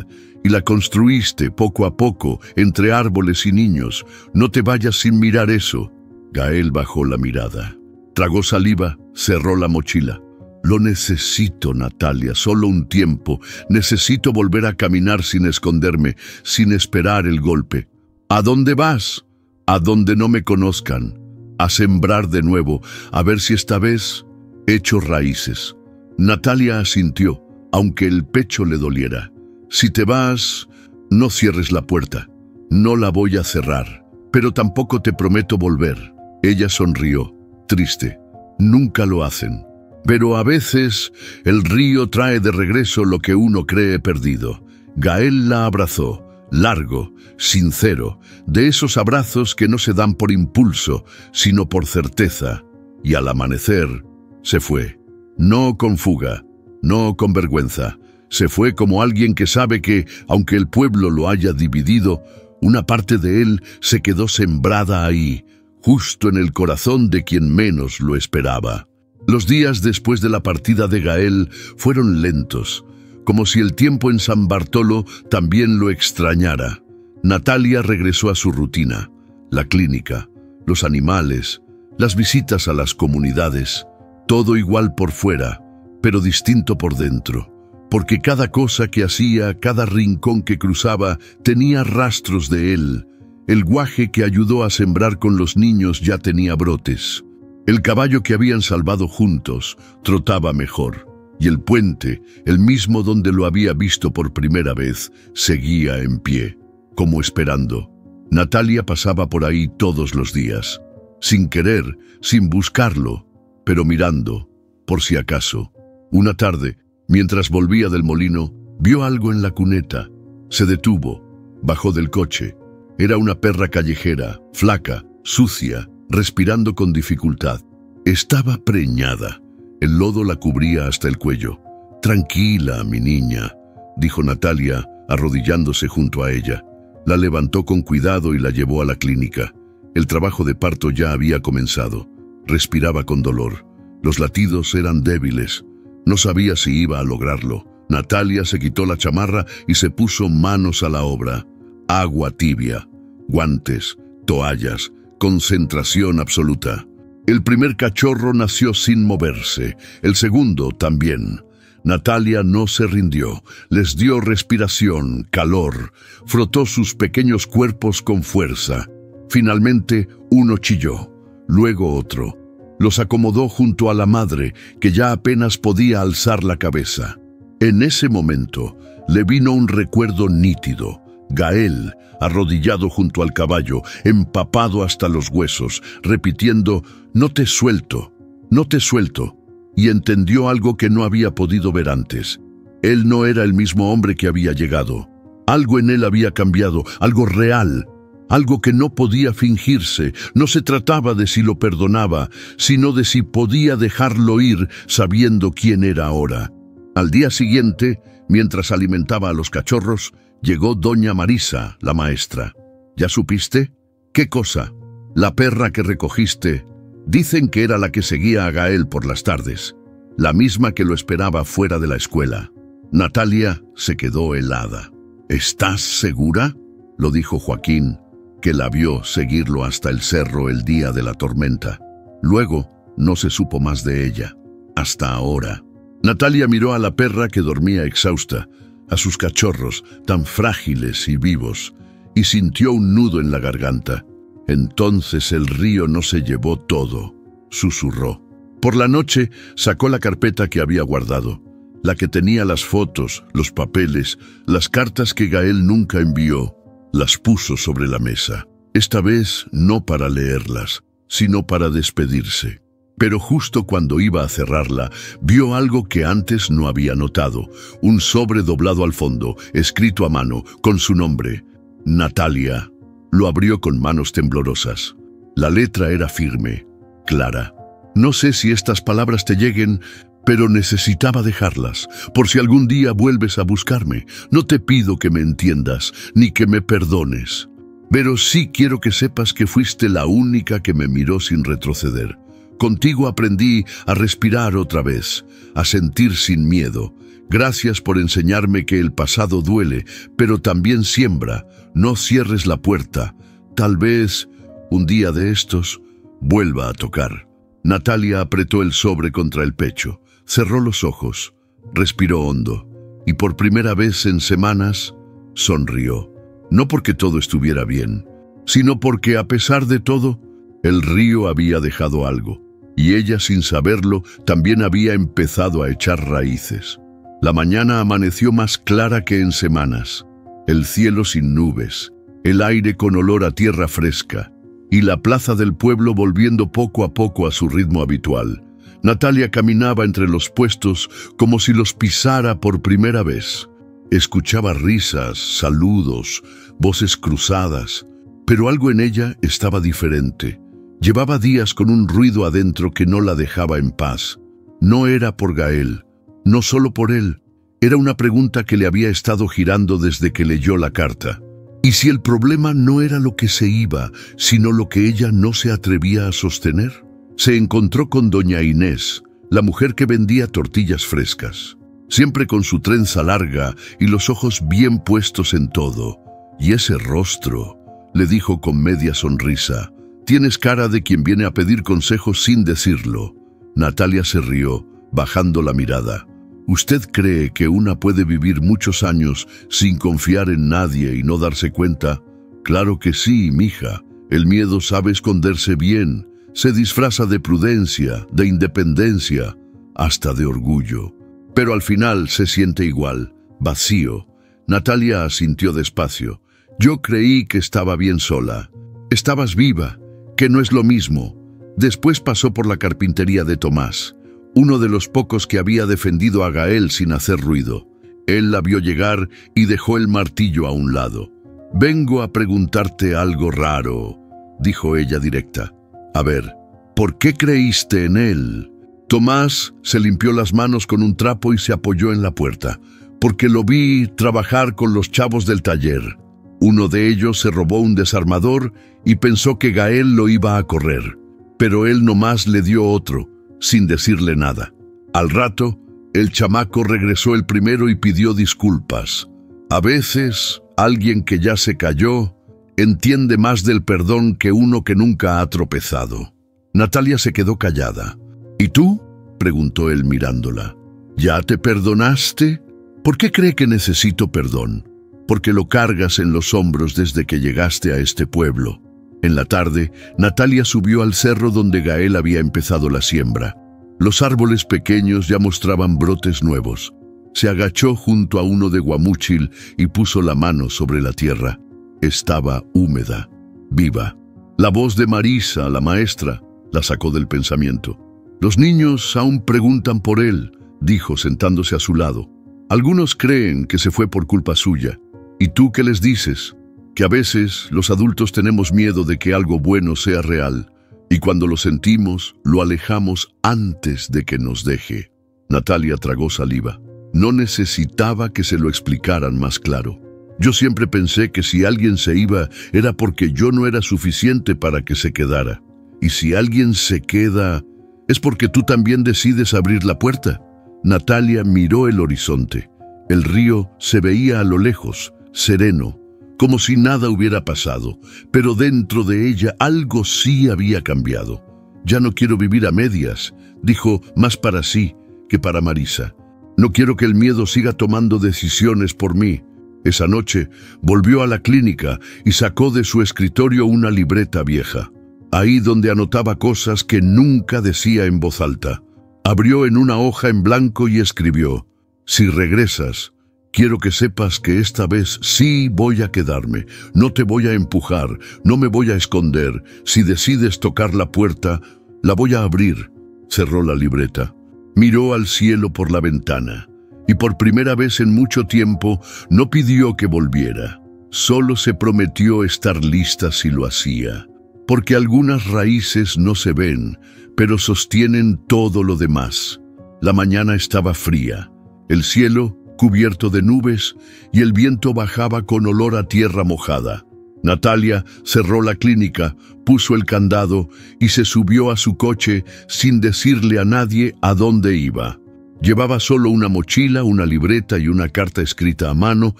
A: y la construiste poco a poco entre árboles y niños. No te vayas sin mirar eso. Gael bajó la mirada. Tragó saliva, cerró la mochila. Lo necesito, Natalia, solo un tiempo. Necesito volver a caminar sin esconderme, sin esperar el golpe. ¿A dónde vas? A donde no me conozcan. A sembrar de nuevo, a ver si esta vez echo raíces. Natalia asintió, aunque el pecho le doliera. Si te vas, no cierres la puerta. No la voy a cerrar, pero tampoco te prometo volver. Ella sonrió, triste. Nunca lo hacen. Pero a veces el río trae de regreso lo que uno cree perdido. Gael la abrazó, largo, sincero, de esos abrazos que no se dan por impulso, sino por certeza. Y al amanecer, se fue. No con fuga, no con vergüenza. Se fue como alguien que sabe que, aunque el pueblo lo haya dividido, una parte de él se quedó sembrada ahí, justo en el corazón de quien menos lo esperaba. Los días después de la partida de Gael fueron lentos, como si el tiempo en San Bartolo también lo extrañara. Natalia regresó a su rutina, la clínica, los animales, las visitas a las comunidades, todo igual por fuera, pero distinto por dentro, porque cada cosa que hacía, cada rincón que cruzaba, tenía rastros de él. El guaje que ayudó a sembrar con los niños ya tenía brotes. El caballo que habían salvado juntos trotaba mejor, y el puente, el mismo donde lo había visto por primera vez, seguía en pie, como esperando. Natalia pasaba por ahí todos los días, sin querer, sin buscarlo, pero mirando, por si acaso. Una tarde, mientras volvía del molino, vio algo en la cuneta. Se detuvo, bajó del coche. Era una perra callejera, flaca, sucia, respirando con dificultad. Estaba preñada. El lodo la cubría hasta el cuello. «Tranquila, mi niña», dijo Natalia, arrodillándose junto a ella. La levantó con cuidado y la llevó a la clínica. El trabajo de parto ya había comenzado. Respiraba con dolor. Los latidos eran débiles. No sabía si iba a lograrlo. Natalia se quitó la chamarra y se puso manos a la obra. Agua tibia, guantes, toallas, concentración absoluta. El primer cachorro nació sin moverse, el segundo también. Natalia no se rindió, les dio respiración, calor, frotó sus pequeños cuerpos con fuerza. Finalmente, uno chilló, luego otro. Los acomodó junto a la madre, que ya apenas podía alzar la cabeza. En ese momento, le vino un recuerdo nítido. Gael, arrodillado junto al caballo, empapado hasta los huesos, repitiendo, «No te suelto, no te suelto», y entendió algo que no había podido ver antes. Él no era el mismo hombre que había llegado. Algo en él había cambiado, algo real, algo que no podía fingirse. No se trataba de si lo perdonaba, sino de si podía dejarlo ir sabiendo quién era ahora. Al día siguiente, mientras alimentaba a los cachorros, llegó doña Marisa, la maestra. ¿Ya supiste? ¿Qué cosa? La perra que recogiste. Dicen que era la que seguía a Gael por las tardes, la misma que lo esperaba fuera de la escuela. Natalia se quedó helada. ¿Estás segura?, lo dijo Joaquín, que la vio seguirlo hasta el cerro el día de la tormenta. Luego no se supo más de ella, hasta ahora. Natalia miró a la perra que dormía exhausta, a sus cachorros tan frágiles y vivos, y sintió un nudo en la garganta. «Entonces el río no se llevó todo», susurró. Por la noche sacó la carpeta que había guardado, la que tenía las fotos, los papeles, las cartas que Gael nunca envió. Las puso sobre la mesa, esta vez no para leerlas, sino para despedirse. Pero justo cuando iba a cerrarla, vio algo que antes no había notado, un sobre doblado al fondo, escrito a mano, con su nombre, Natalia. Lo abrió con manos temblorosas. La letra era firme, clara. «No sé si estas palabras te lleguen, pero necesitaba dejarlas, por si algún día vuelves a buscarme. No te pido que me entiendas, ni que me perdones. Pero sí quiero que sepas que fuiste la única que me miró sin retroceder. Contigo aprendí a respirar otra vez, a sentir sin miedo. Gracias por enseñarme que el pasado duele, pero también siembra. No cierres la puerta. Tal vez, un día de estos, vuelva a tocar. Natalia apretó el sobre contra el pecho, cerró los ojos, respiró hondo, y por primera vez en semanas, sonrió. No porque todo estuviera bien, sino porque, a pesar de todo, el río había dejado algo, y ella, sin saberlo, también había empezado a echar raíces. La mañana amaneció más clara que en semanas, el cielo sin nubes, el aire con olor a tierra fresca, y la plaza del pueblo volviendo poco a poco a su ritmo habitual. Natalia caminaba entre los puestos como si los pisara por primera vez. Escuchaba risas, saludos, voces cruzadas, pero algo en ella estaba diferente. Llevaba días con un ruido adentro que no la dejaba en paz. No era por Gael, no solo por él. Era una pregunta que le había estado girando desde que leyó la carta. ¿Y si el problema no era lo que se iba, sino lo que ella no se atrevía a sostener? Se encontró con doña Inés, la mujer que vendía tortillas frescas, siempre con su trenza larga y los ojos bien puestos en todo. Y ese rostro, le dijo con media sonrisa, tienes cara de quien viene a pedir consejos sin decirlo. Natalia se rió, bajando la mirada. ¿Usted cree que una puede vivir muchos años sin confiar en nadie y no darse cuenta? Claro que sí, mija. El miedo sabe esconderse bien. Se disfraza de prudencia, de independencia, hasta de orgullo. Pero al final se siente igual, vacío. Natalia asintió despacio. Yo creí que estaba bien sola. Estabas viva, que no es lo mismo. Después pasó por la carpintería de Tomás, uno de los pocos que había defendido a Gael sin hacer ruido. Él la vio llegar y dejó el martillo a un lado. «Vengo a preguntarte algo raro», dijo ella directa. «A ver, ¿por qué creíste en él?» Tomás se limpió las manos con un trapo y se apoyó en la puerta. «Porque lo vi trabajar con los chavos del taller. Uno de ellos se robó un desarmador y pensó que Gael lo iba a correr. Pero él nomás le dio otro, sin decirle nada. Al rato, el chamaco regresó el primero y pidió disculpas. A veces, alguien que ya se cayó entiende más del perdón que uno que nunca ha tropezado». Natalia se quedó callada. «¿Y tú?», preguntó él mirándola. «¿Ya te perdonaste? ¿Por qué cree que necesito perdón?» «Porque lo cargas en los hombros desde que llegaste a este pueblo». En la tarde, Natalia subió al cerro donde Gael había empezado la siembra. Los árboles pequeños ya mostraban brotes nuevos. Se agachó junto a uno de guamúchil y puso la mano sobre la tierra. Estaba húmeda, viva. La voz de Marisa, la maestra, la sacó del pensamiento. «Los niños aún preguntan por él», dijo sentándose a su lado. «Algunos creen que se fue por culpa suya. ¿Y tú qué les dices?» Que a veces los adultos tenemos miedo de que algo bueno sea real, y cuando lo sentimos, lo alejamos antes de que nos deje. Natalia tragó saliva. No necesitaba que se lo explicaran más claro. Yo siempre pensé que si alguien se iba, era porque yo no era suficiente para que se quedara. Y si alguien se queda, es porque tú también decides abrir la puerta. Natalia miró el horizonte. El río se veía a lo lejos, sereno, como si nada hubiera pasado, pero dentro de ella algo sí había cambiado. «Ya no quiero vivir a medias», dijo, más para sí que para Marisa. «No quiero que el miedo siga tomando decisiones por mí». Esa noche volvió a la clínica y sacó de su escritorio una libreta vieja, ahí donde anotaba cosas que nunca decía en voz alta. Abrió en una hoja en blanco y escribió: «Si regresas, quiero que sepas que esta vez sí voy a quedarme. No te voy a empujar, no me voy a esconder. Si decides tocar la puerta, la voy a abrir». Cerró la libreta. Miró al cielo por la ventana y por primera vez en mucho tiempo no pidió que volviera. Solo se prometió estar lista si lo hacía. Porque algunas raíces no se ven, pero sostienen todo lo demás. La mañana estaba fría. El cielo cubierto de nubes, y el viento bajaba con olor a tierra mojada. Natalia cerró la clínica, puso el candado y se subió a su coche sin decirle a nadie a dónde iba. Llevaba solo una mochila, una libreta y una carta escrita a mano,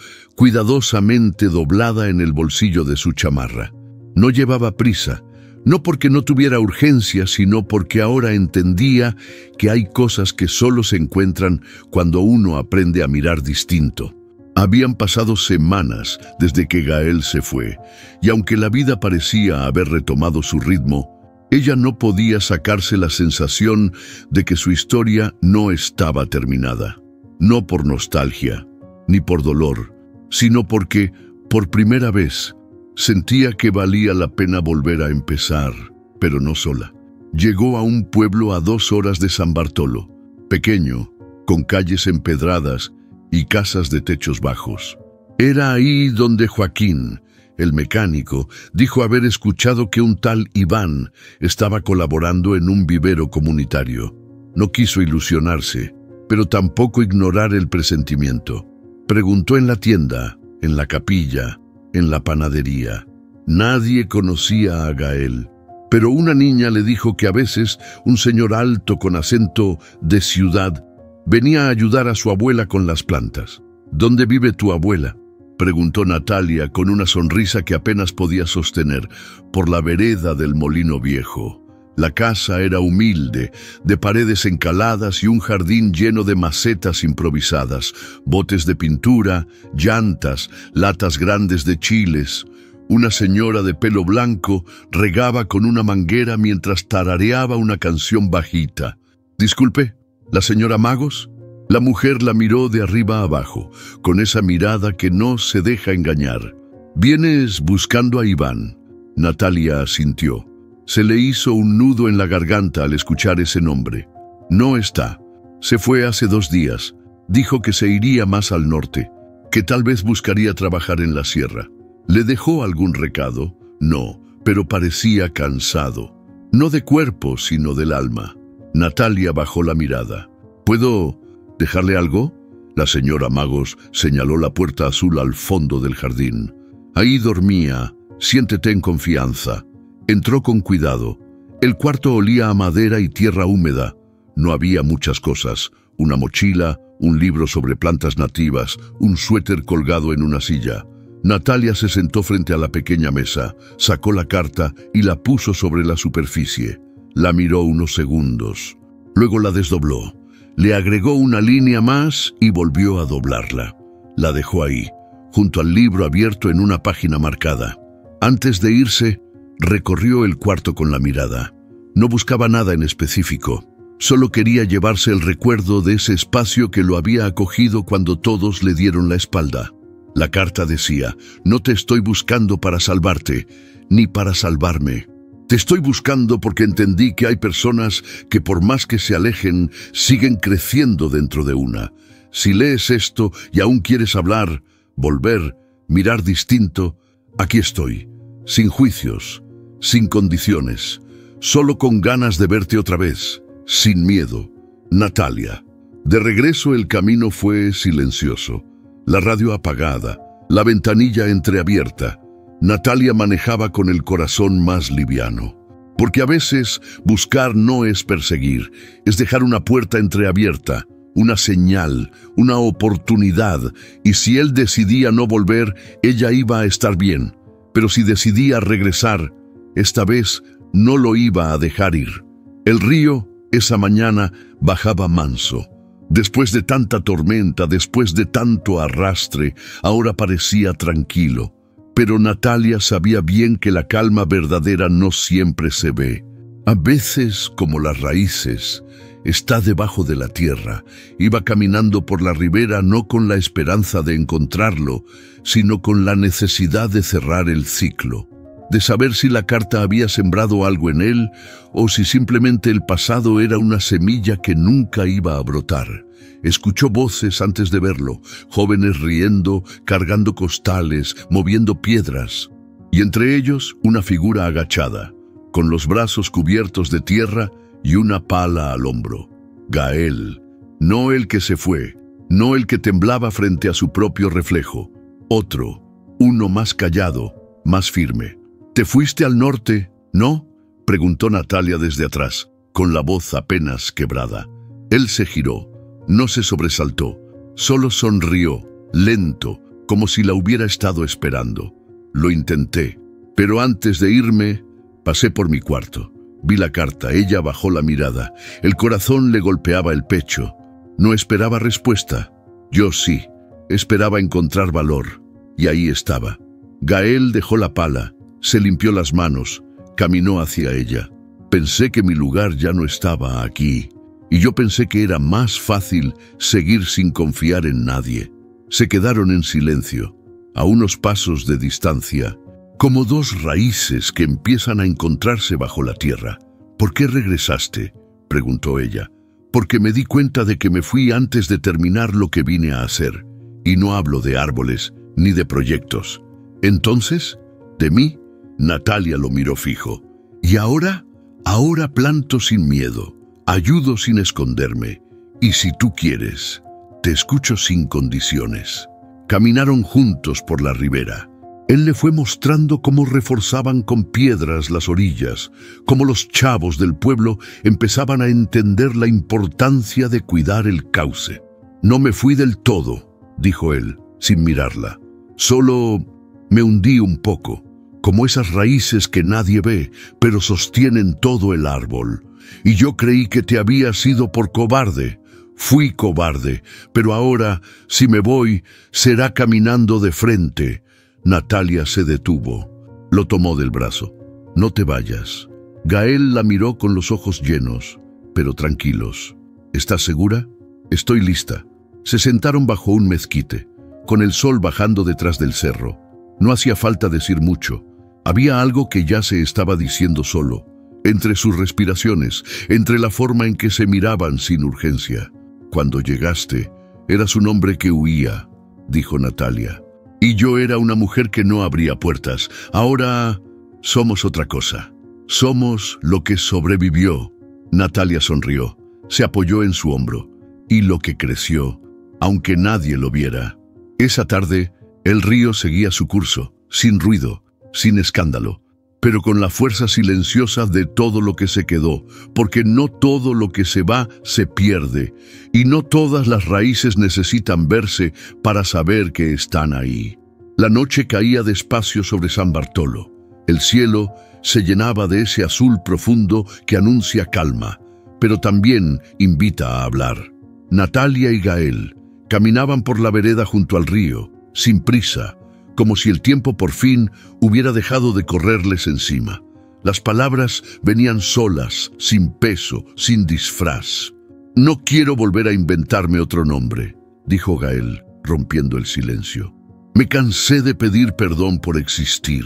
A: cuidadosamente doblada en el bolsillo de su chamarra. No llevaba prisa, no porque no tuviera urgencia, sino porque ahora entendía que hay cosas que solo se encuentran cuando uno aprende a mirar distinto. Habían pasado semanas desde que Gael se fue, y aunque la vida parecía haber retomado su ritmo, ella no podía sacarse la sensación de que su historia no estaba terminada. No por nostalgia, ni por dolor, sino porque, por primera vez, sentía que valía la pena volver a empezar, pero no sola. Llegó a un pueblo a 2 horas de San Bartolo, pequeño, con calles empedradas y casas de techos bajos. Era ahí donde Joaquín, el mecánico, dijo haber escuchado que un tal Iván estaba colaborando en un vivero comunitario. No quiso ilusionarse, pero tampoco ignorar el presentimiento. Preguntó en la tienda, en la capilla, en la panadería. Nadie conocía a Gael, pero una niña le dijo que a veces un señor alto con acento de ciudad venía a ayudar a su abuela con las plantas. ¿Dónde vive tu abuela?, preguntó Natalia con una sonrisa que apenas podía sostener. Por la vereda del molino viejo. La casa era humilde, de paredes encaladas y un jardín lleno de macetas improvisadas, botes de pintura, llantas, latas grandes de chiles. Una señora de pelo blanco regaba con una manguera mientras tarareaba una canción bajita. «Disculpe, ¿la señora Magos?». La mujer la miró de arriba abajo, con esa mirada que no se deja engañar. «¿Vienes buscando a Iván?». Natalia asintió. Se le hizo un nudo en la garganta al escuchar ese nombre. «No está. Se fue hace 2 días. Dijo que se iría más al norte, que tal vez buscaría trabajar en la sierra». ¿Le dejó algún recado? No, pero parecía cansado. No de cuerpo, sino del alma. Natalia bajó la mirada. «¿Puedo dejarle algo?». La señora Magos señaló la puerta azul al fondo del jardín. «Ahí dormía. Siéntete en confianza». Entró con cuidado. El cuarto olía a madera y tierra húmeda. No había muchas cosas. Una mochila, un libro sobre plantas nativas, un suéter colgado en una silla. Natalia se sentó frente a la pequeña mesa, sacó la carta y la puso sobre la superficie. La miró unos segundos. Luego la desdobló. Le agregó una línea más y volvió a doblarla. La dejó ahí, junto al libro abierto en una página marcada. Antes de irse, recorrió el cuarto con la mirada. No buscaba nada en específico. Solo quería llevarse el recuerdo de ese espacio que lo había acogido cuando todos le dieron la espalda. La carta decía: «No te estoy buscando para salvarte, ni para salvarme. Te estoy buscando porque entendí que hay personas que por más que se alejen, siguen creciendo dentro de una. Si lees esto y aún quieres hablar, volver, mirar distinto, aquí estoy, sin juicios, sin condiciones, solo con ganas de verte otra vez, sin miedo. Natalia». De regreso el camino fue silencioso. La radio apagada, la ventanilla entreabierta. Natalia manejaba con el corazón más liviano. Porque a veces buscar no es perseguir, es dejar una puerta entreabierta, una señal, una oportunidad. Y si él decidía no volver, ella iba a estar bien. Pero si decidía regresar, esta vez no lo iba a dejar ir. El río, esa mañana, bajaba manso. Después de tanta tormenta, después de tanto arrastre, ahora parecía tranquilo. Pero Natalia sabía bien que la calma verdadera no siempre se ve. A veces, como las raíces, está debajo de la tierra. Iba caminando por la ribera no con la esperanza de encontrarlo, sino con la necesidad de cerrar el ciclo, de saber si la carta había sembrado algo en él o si simplemente el pasado era una semilla que nunca iba a brotar. Escuchó voces antes de verlo, jóvenes riendo, cargando costales, moviendo piedras, y entre ellos una figura agachada, con los brazos cubiertos de tierra y una pala al hombro. Gael, no el que se fue, no el que temblaba frente a su propio reflejo, otro, uno más callado, más firme. «¿Te fuiste al norte, no?», preguntó Natalia desde atrás, con la voz apenas quebrada. Él se giró, no se sobresaltó, solo sonrió, lento, como si la hubiera estado esperando. «Lo intenté, pero antes de irme, pasé por mi cuarto. Vi la carta, ella bajó la mirada, el corazón le golpeaba el pecho. No esperaba respuesta. Yo sí, esperaba encontrar valor. Y ahí estaba. Gael dejó la pala, se limpió las manos, caminó hacia ella. Pensé que mi lugar ya no estaba aquí, y yo pensé que era más fácil seguir sin confiar en nadie. Se quedaron en silencio, a unos pasos de distancia, como dos raíces que empiezan a encontrarse bajo la tierra. «¿Por qué regresaste?», preguntó ella. «Porque me di cuenta de que me fui antes de terminar lo que vine a hacer. Y no hablo de árboles, ni de proyectos». «¿Entonces? ¿De mí?». Natalia lo miró fijo. «¿Y ahora? Ahora planto sin miedo, ayudo sin esconderme. Y si tú quieres, te escucho sin condiciones». Caminaron juntos por la ribera. Él le fue mostrando cómo reforzaban con piedras las orillas, cómo los chavos del pueblo empezaban a entender la importancia de cuidar el cauce. «No me fui del todo», dijo él, sin mirarla. «Solo me hundí un poco, como esas raíces que nadie ve, pero sostienen todo el árbol. Y yo creí que te habías ido por cobarde. Fui cobarde, pero ahora, si me voy, será caminando de frente». Natalia se detuvo. Lo tomó del brazo. «No te vayas». Gael la miró con los ojos llenos, pero tranquilos. «¿Estás segura?». «Estoy lista». Se sentaron bajo un mezquite, con el sol bajando detrás del cerro. No hacía falta decir mucho. Había algo que ya se estaba diciendo solo, entre sus respiraciones, entre la forma en que se miraban sin urgencia. «Cuando llegaste, eras un hombre que huía», dijo Natalia. «Y yo era una mujer que no abría puertas. Ahora somos otra cosa. Somos lo que sobrevivió». Natalia sonrió, se apoyó en su hombro. «Y lo que creció, aunque nadie lo viera». Esa tarde, el río seguía su curso, sin ruido, sin escándalo, pero con la fuerza silenciosa de todo lo que se quedó, porque no todo lo que se va se pierde, y no todas las raíces necesitan verse para saber que están ahí. La noche caía despacio sobre San Bartolo. El cielo se llenaba de ese azul profundo que anuncia calma, pero también invita a hablar. Natalia y Gael caminaban por la vereda junto al río, sin prisa, como si el tiempo por fin hubiera dejado de correrles encima. Las palabras venían solas, sin peso, sin disfraz. «No quiero volver a inventarme otro nombre», dijo Gael, rompiendo el silencio. «Me cansé de pedir perdón por existir».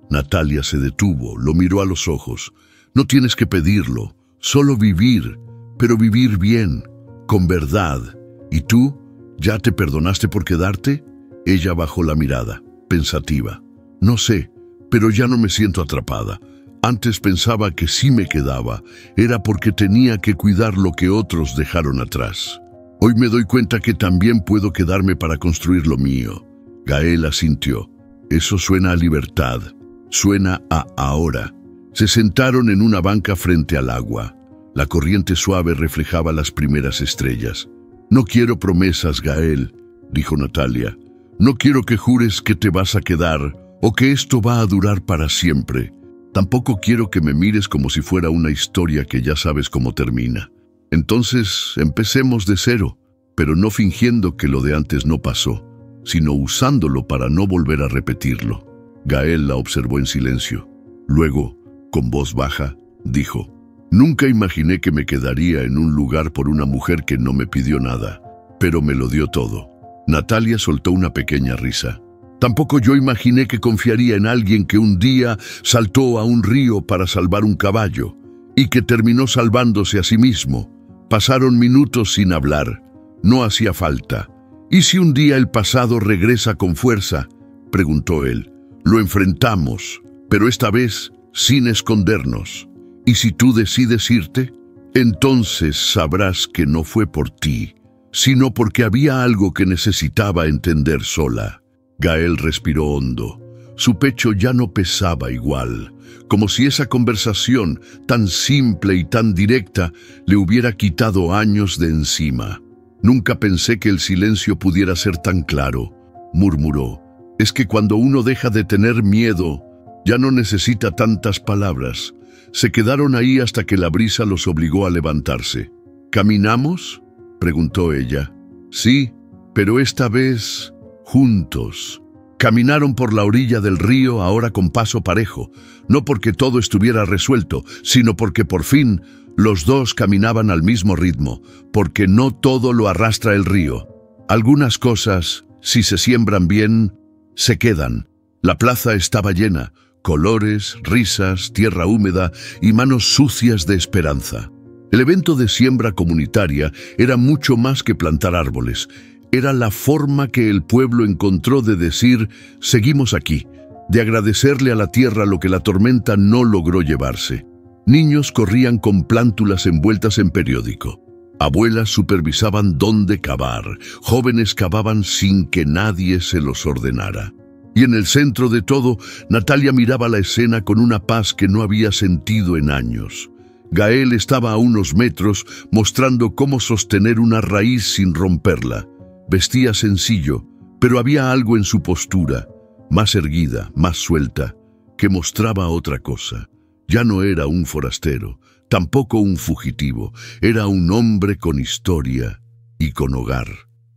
A: Natalia se detuvo, lo miró a los ojos. «No tienes que pedirlo, solo vivir, pero vivir bien, con verdad. ¿Y tú? ¿Ya te perdonaste por quedarte?». Ella bajó la mirada, pensativa. «No sé, pero ya no me siento atrapada. Antes pensaba que si me quedaba, era porque tenía que cuidar lo que otros dejaron atrás. Hoy me doy cuenta que también puedo quedarme para construir lo mío». Gael asintió. «Eso suena a libertad, suena a ahora». Se sentaron en una banca frente al agua. La corriente suave reflejaba las primeras estrellas. «No quiero promesas, Gael», dijo Natalia. «No quiero que jures que te vas a quedar o que esto va a durar para siempre. Tampoco quiero que me mires como si fuera una historia que ya sabes cómo termina. Entonces, empecemos de cero, pero no fingiendo que lo de antes no pasó, sino usándolo para no volver a repetirlo». Gael la observó en silencio. Luego, con voz baja, dijo: «Nunca imaginé que me quedaría en un lugar por una mujer que no me pidió nada, pero me lo dio todo». Natalia soltó una pequeña risa. «Tampoco yo imaginé que confiaría en alguien que un día saltó a un río para salvar un caballo y que terminó salvándose a sí mismo. Pasaron minutos sin hablar. No hacía falta. ¿Y si un día el pasado regresa con fuerza?», preguntó él. «Lo enfrentamos, pero esta vez sin escondernos. ¿Y si tú decides irte? Entonces sabrás que no fue por ti, sino porque había algo que necesitaba entender sola». Gael respiró hondo. Su pecho ya no pesaba igual, como si esa conversación tan simple y tan directa le hubiera quitado años de encima. «Nunca pensé que el silencio pudiera ser tan claro», murmuró. «Es que cuando uno deja de tener miedo, ya no necesita tantas palabras». Se quedaron ahí hasta que la brisa los obligó a levantarse. «¿Caminamos?», preguntó ella. «Sí, pero esta vez juntos». Caminaron por la orilla del río, ahora con paso parejo, no porque todo estuviera resuelto, sino porque por fin los dos caminaban al mismo ritmo, porque no todo lo arrastra el río. Algunas cosas, si se siembran bien, se quedan. La plaza estaba llena, colores, risas, tierra húmeda y manos sucias de esperanza. El evento de siembra comunitaria era mucho más que plantar árboles. Era la forma que el pueblo encontró de decir, seguimos aquí, de agradecerle a la tierra lo que la tormenta no logró llevarse. Niños corrían con plántulas envueltas en periódico. Abuelas supervisaban dónde cavar. Jóvenes cavaban sin que nadie se los ordenara. Y en el centro de todo, Natalia miraba la escena con una paz que no había sentido en años. Gael estaba a unos metros, mostrando cómo sostener una raíz sin romperla. Vestía sencillo, pero había algo en su postura, más erguida, más suelta, que mostraba otra cosa. Ya no era un forastero, tampoco un fugitivo, era un hombre con historia y con hogar.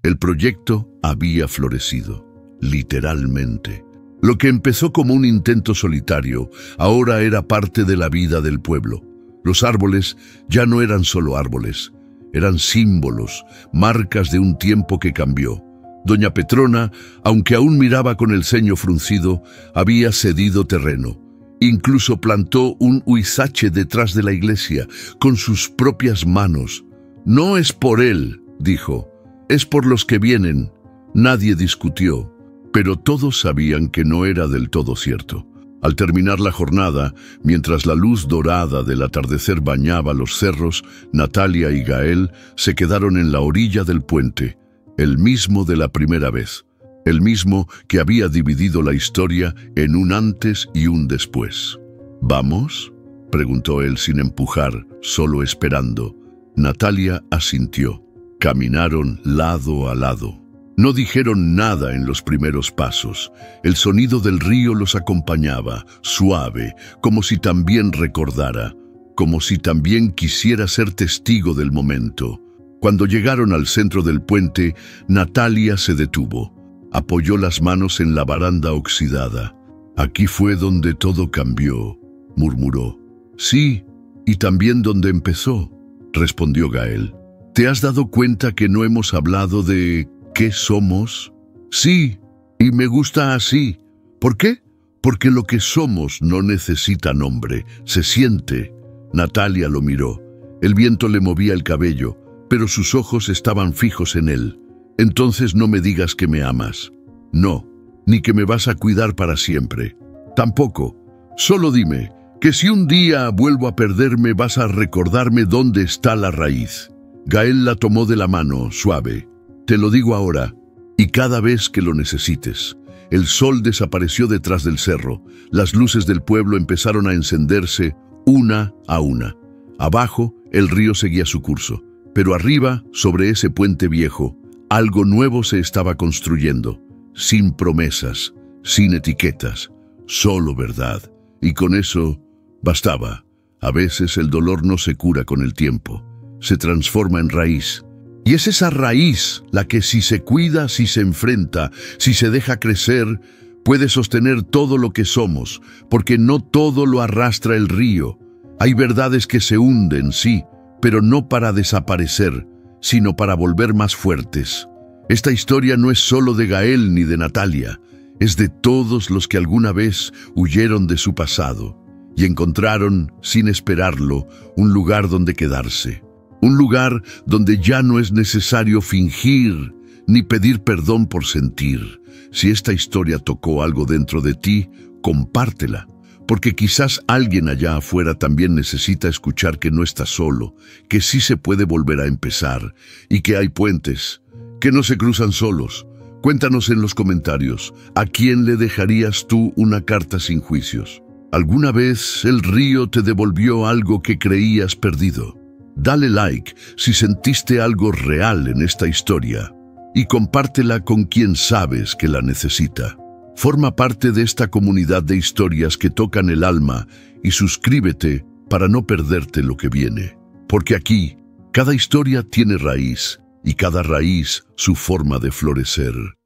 A: El proyecto había florecido, literalmente. Lo que empezó como un intento solitario, ahora era parte de la vida del pueblo. Los árboles ya no eran solo árboles, eran símbolos, marcas de un tiempo que cambió. Doña Petrona, aunque aún miraba con el ceño fruncido, había cedido terreno. Incluso plantó un huizache detrás de la iglesia, con sus propias manos. «No es por él», dijo, «es por los que vienen». Nadie discutió, pero todos sabían que no era del todo cierto. Al terminar la jornada, mientras la luz dorada del atardecer bañaba los cerros, Natalia y Gael se quedaron en la orilla del puente, el mismo de la primera vez, el mismo que había dividido la historia en un antes y un después. «¿Vamos?», preguntó él sin empujar, solo esperando. Natalia asintió. Caminaron lado a lado. No dijeron nada en los primeros pasos. El sonido del río los acompañaba, suave, como si también recordara, como si también quisiera ser testigo del momento. Cuando llegaron al centro del puente, Natalia se detuvo. Apoyó las manos en la baranda oxidada. «Aquí fue donde todo cambió», murmuró. «Sí, y también donde empezó», respondió Gael. «¿Te has dado cuenta que no hemos hablado de qué somos?» «Sí, y me gusta así». «¿Por qué?» «Porque lo que somos no necesita nombre, se siente». Natalia lo miró. El viento le movía el cabello, pero sus ojos estaban fijos en él. «Entonces no me digas que me amas». «No, ni que me vas a cuidar para siempre». «Tampoco. Solo dime que si un día vuelvo a perderme vas a recordarme dónde está la raíz». Gael la tomó de la mano, suave. «Te lo digo ahora, y cada vez que lo necesites». El sol desapareció detrás del cerro. Las luces del pueblo empezaron a encenderse una a una. Abajo, el río seguía su curso. Pero arriba, sobre ese puente viejo, algo nuevo se estaba construyendo. Sin promesas, sin etiquetas, solo verdad. Y con eso bastaba. A veces el dolor no se cura con el tiempo. Se transforma en raíz. Y es esa raíz la que, si se cuida, si se enfrenta, si se deja crecer, puede sostener todo lo que somos, porque no todo lo arrastra el río. Hay verdades que se hunden, sí, pero no para desaparecer, sino para volver más fuertes. Esta historia no es solo de Gael ni de Natalia, es de todos los que alguna vez huyeron de su pasado y encontraron, sin esperarlo, un lugar donde quedarse. Un lugar donde ya no es necesario fingir ni pedir perdón por sentir. Si esta historia tocó algo dentro de ti, compártela, porque quizás alguien allá afuera también necesita escuchar que no está solo, que sí se puede volver a empezar y que hay puentes, que no se cruzan solos, Cuéntanos en los comentarios, ¿a quién le dejarías tú una carta sin juicios? ¿Alguna vez el río te devolvió algo que creías perdido? Dale like si sentiste algo real en esta historia y compártela con quien sabes que la necesita. Forma parte de esta comunidad de historias que tocan el alma y suscríbete para no perderte lo que viene. Porque aquí, cada historia tiene raíz y cada raíz su forma de florecer.